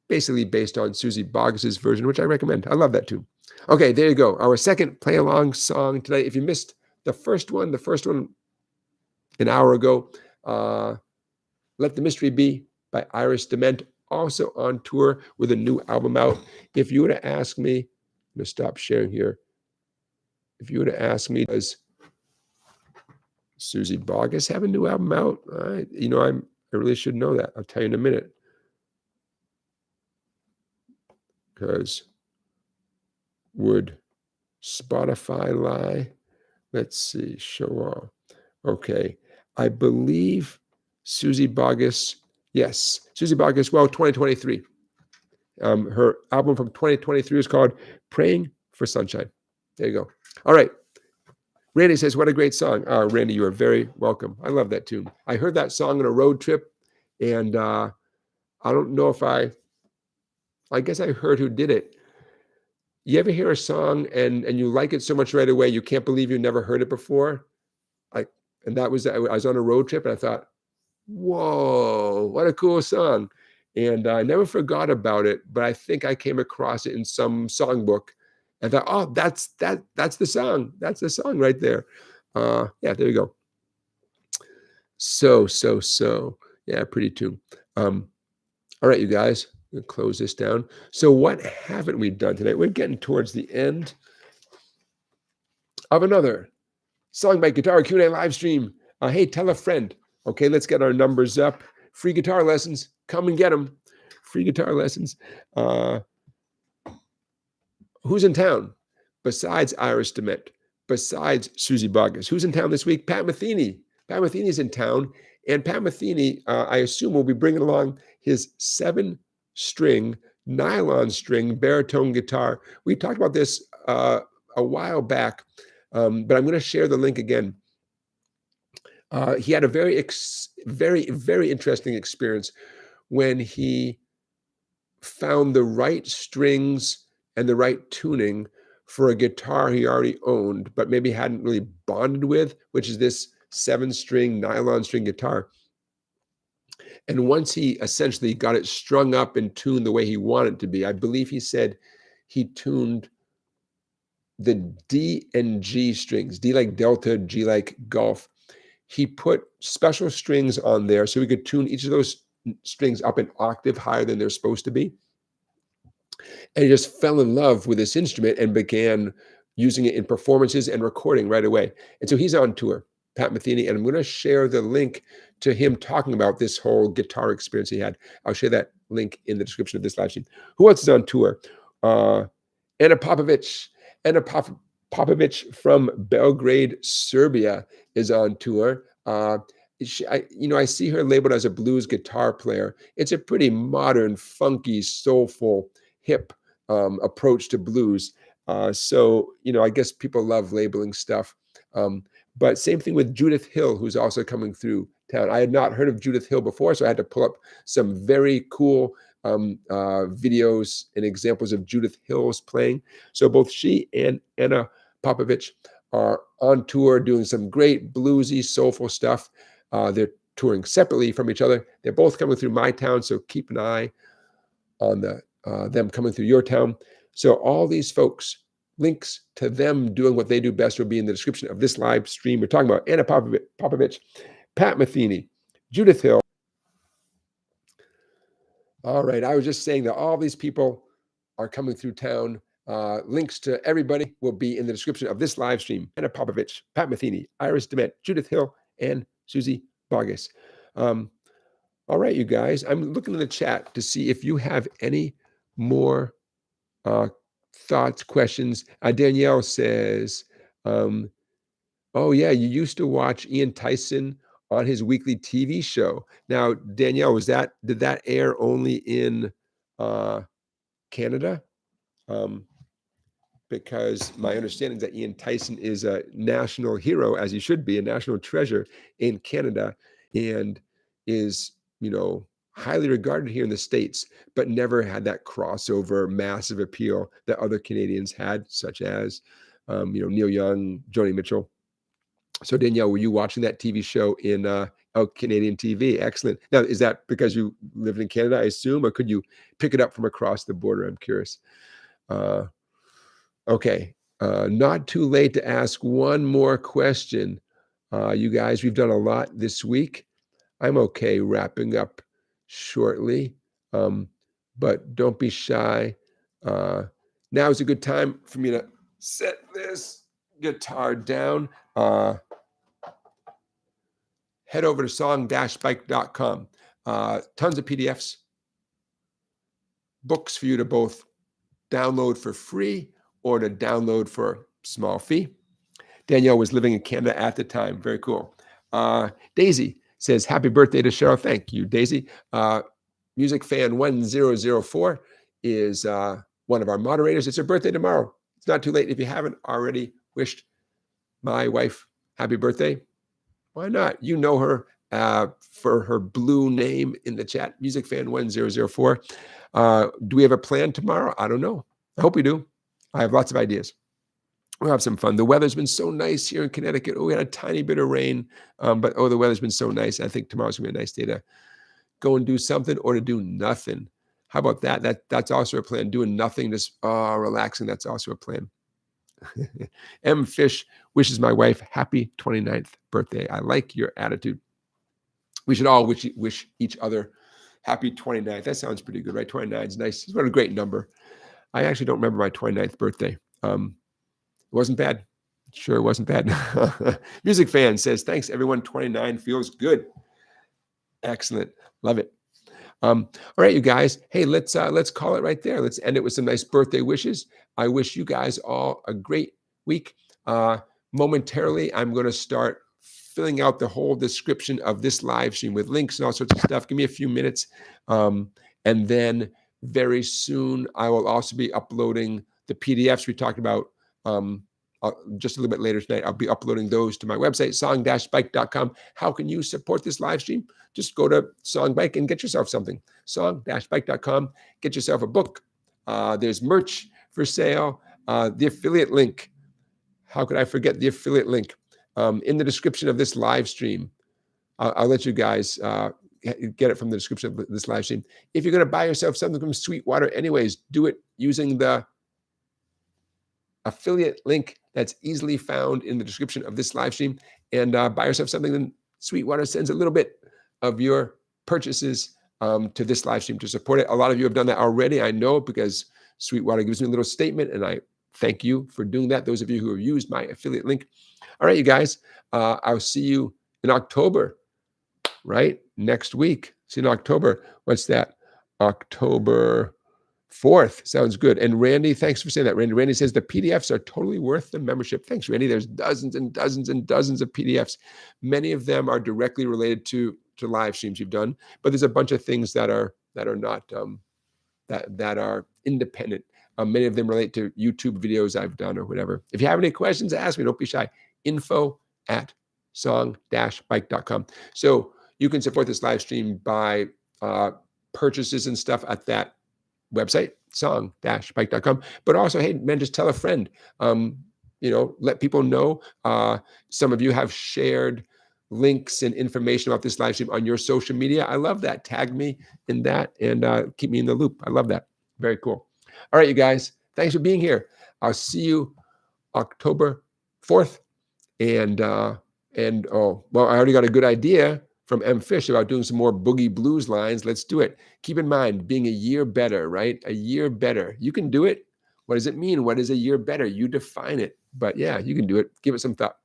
basically based on Susie Boggess's version, which I recommend. I love that tune. Okay, there you go. Our second play-along song tonight. If you missed the first one an hour ago, Let the Mystery Be by Iris Dement, also on tour with a new album out. If you were to ask me, I'm going to stop sharing here. If you were to ask me, does Susie Boggess have a new album out? I really should know that. I'll tell you in a minute. Because would Spotify lie? Let's see, show all. Okay, I believe Susie Boggess, yes, Susie Boggess, 2023. Her album from 2023 is called Praying for Sunshine. There you go. All right. Randy says, what a great song. Randy, you are very welcome. I love that tune. I heard that song on a road trip, and I don't know if I guess I heard who did it. You ever hear a song and you like it so much right away, you can't believe you never heard it before? I was on a road trip, and I thought, whoa, what a cool song. And I never forgot about it, but I think I came across it in some songbook and thought, oh, that's the song. That's the song right there. Yeah, there you go. So. Yeah, pretty tune. All right, you guys, we'll close this down. So what haven't we done tonight? We're getting towards the end of another SongBike Guitar Q&A live stream. Hey, tell a friend. Okay, let's get our numbers up. Free guitar lessons. Come and get them. Free guitar lessons. Who's in town? Besides Iris Dement, besides Susie Boggess. Who's in town this week? Pat Metheny. Pat Metheny's in town. And Pat Metheny, I assume, will be bringing along his 7-string, nylon string baritone guitar. We talked about this a while back, but I'm going to share the link again. He had a very, very interesting experience when he found the right strings and the right tuning for a guitar he already owned, but maybe hadn't really bonded with, which is this 7-string nylon string guitar. And once he essentially got it strung up and tuned the way he wanted it to be, I believe he said he tuned the D and G strings, D like Delta, G like Golf. He put special strings on there so he could tune each of those strings up an octave higher than they're supposed to be. And he just fell in love with this instrument and began using it in performances and recording right away. And so he's on tour, Pat Metheny, and I'm going to share the link to him talking about this whole guitar experience he had. I'll share that link in the description of this live stream. Who else is on tour? Anna Popovic. Anna Popovic from Belgrade, Serbia is on tour. I see her labeled as a blues guitar player. It's a pretty modern, funky, soulful, hip approach to blues. So I guess people love labeling stuff. But same thing with Judith Hill, who's also coming through town. I had not heard of Judith Hill before, so I had to pull up some very cool videos and examples of Judith Hill's playing. So both she and Anna Popovic are on tour doing some great bluesy, soulful stuff. They're touring separately from each other. They're both coming through my town, so keep an eye on them coming through your town. So all these folks, links to them doing what they do best will be in the description of this live stream. We're talking about Anna Popovic, Pat Metheny, Judith Hill, All right. I was just saying that all these people are coming through town. Links to everybody will be in the description of this live stream. Anna Popovich, Pat Metheny, Iris Dement, Judith Hill, and Susie Bogus. All right, you guys. I'm looking in the chat to see if you have any more thoughts, questions. Danielle says, oh, yeah, you used to watch Ian Tyson on his weekly TV show. Now, Danielle, did that air only in Canada? Because my understanding is that Ian Tyson is a national hero, as he should be, a national treasure in Canada, and is, highly regarded here in the States, but never had that crossover massive appeal that other Canadians had, such as, Neil Young, Joni Mitchell. So Danielle, were you watching that TV show in Canadian TV? Excellent. Now, is that because you lived in Canada, I assume, or could you pick it up from across the border? I'm curious. Okay. Not too late to ask one more question. You guys, we've done a lot this week. I'm okay wrapping up shortly, but don't be shy. Now is a good time for me to set this guitar down. Head over to song-bike.com. Tons of PDFs, books for you to both download for free or to download for a small fee. Danielle was living in Canada at the time. Very cool. Daisy says, happy birthday to Cheryl. Thank you, Daisy. Music Fan 1004 is one of our moderators. It's her birthday tomorrow. It's not too late. If you haven't already wished my wife happy birthday, why not? You know her for her blue name in the chat, Music Fan 1004. Do we have a plan tomorrow? I don't know. I hope we do. I have lots of ideas. We'll have some fun. The weather's been so nice here in Connecticut. Oh, we had a tiny bit of rain, but the weather's been so nice. I think tomorrow's gonna be a nice day to go and do something or to do nothing. How about that? That's also a plan. Doing nothing, just relaxing. That's also a plan. M. Fish wishes my wife happy 29th birthday. I like your attitude. We should all wish each other happy 29th. That sounds pretty good, right? 29 is nice. It's what a great number. I actually don't remember my 29th birthday. It wasn't bad. Sure, it wasn't bad. Music Fan says, thanks, everyone. 29 feels good. Excellent. Love it. All right, you guys. Hey, let's call it right there. Let's end it with some nice birthday wishes. I wish you guys all a great week. Momentarily, I'm going to start filling out the whole description of this live stream with links and all sorts of stuff. Give me a few minutes. And then very soon, I will also be uploading the PDFs we talked about just a little bit later tonight. I'll be uploading those to my website, song-bike.com. How can you support this live stream? Just go to SongBike and get yourself something. Song-bike.com. Get yourself a book. There's merch for sale. The affiliate link. How could I forget the affiliate link? In the description of this live stream. I'll let you guys get it from the description of this live stream. If you're going to buy yourself something from Sweetwater anyways, do it using the affiliate link that's easily found in the description of this live stream, and buy yourself something. Then Sweetwater sends a little bit of your purchases to this live stream to support it. A lot of you have done that already, I know, because Sweetwater gives me a little statement, and I thank you for doing that, those of you who have used my affiliate link. All right, you guys, I'll see you in October, right? Next week. See you in October. What's that? October 4th. Sounds good. And Randy, thanks for saying that, Randy. Randy says the PDFs are totally worth the membership. Thanks, Randy. There's dozens and dozens and dozens of PDFs. Many of them are directly related to live streams you've done, but there's a bunch of things that are not that are independent. Many of them relate to YouTube videos I've done or whatever. If you have any questions, ask me. Don't be shy. info@song-bike.com. So you can support this live stream by purchases and stuff at that website, song-bike.com. But also, hey, man, just tell a friend. Let people know. Some of you have shared links and information about this live stream on your social media. I love that. Tag me in that and keep me in the loop. I love that. Very cool. All right, you guys. Thanks for being here. I'll see you October 4th. And I already got a good idea from M. Fish about doing some more boogie blues lines. Let's do it. Keep in mind, being a year better, right? A year better. You can do it. What does it mean? What is a year better? You define it. But yeah, you can do it. Give it some thought.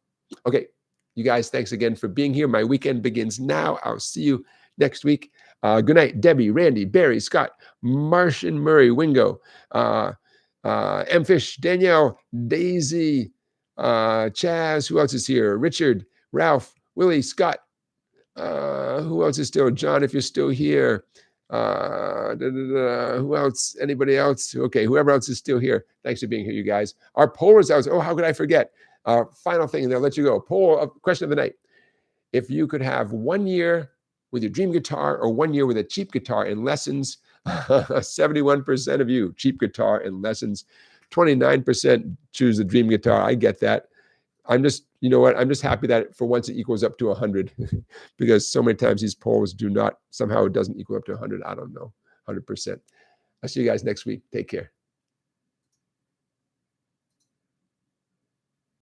Okay, you guys, thanks again for being here. My weekend begins now. I'll see you next week. Good night, Debbie, Randy, Barry, Scott, Martian, Murray, Wingo, M. Fish, Danielle, Daisy, Chaz. Who else is here? Richard, Ralph, Willie, Scott. Who else is still? John, if you're still here. Who else? Anybody else? Okay, whoever else is still here. Thanks for being here, you guys. Our poll results. Oh, how could I forget? Final thing, and then I'll let you go. Poll, question of the night. If you could have 1 year with your dream guitar or 1 year with a cheap guitar in lessons, 71% of you, cheap guitar in lessons. 29% choose the dream guitar. I get that. I'm just, you know what? I'm just happy that for once it equals up to 100 because so many times these polls do not, somehow it doesn't equal up to 100. I don't know, 100%. I'll see you guys next week. Take care.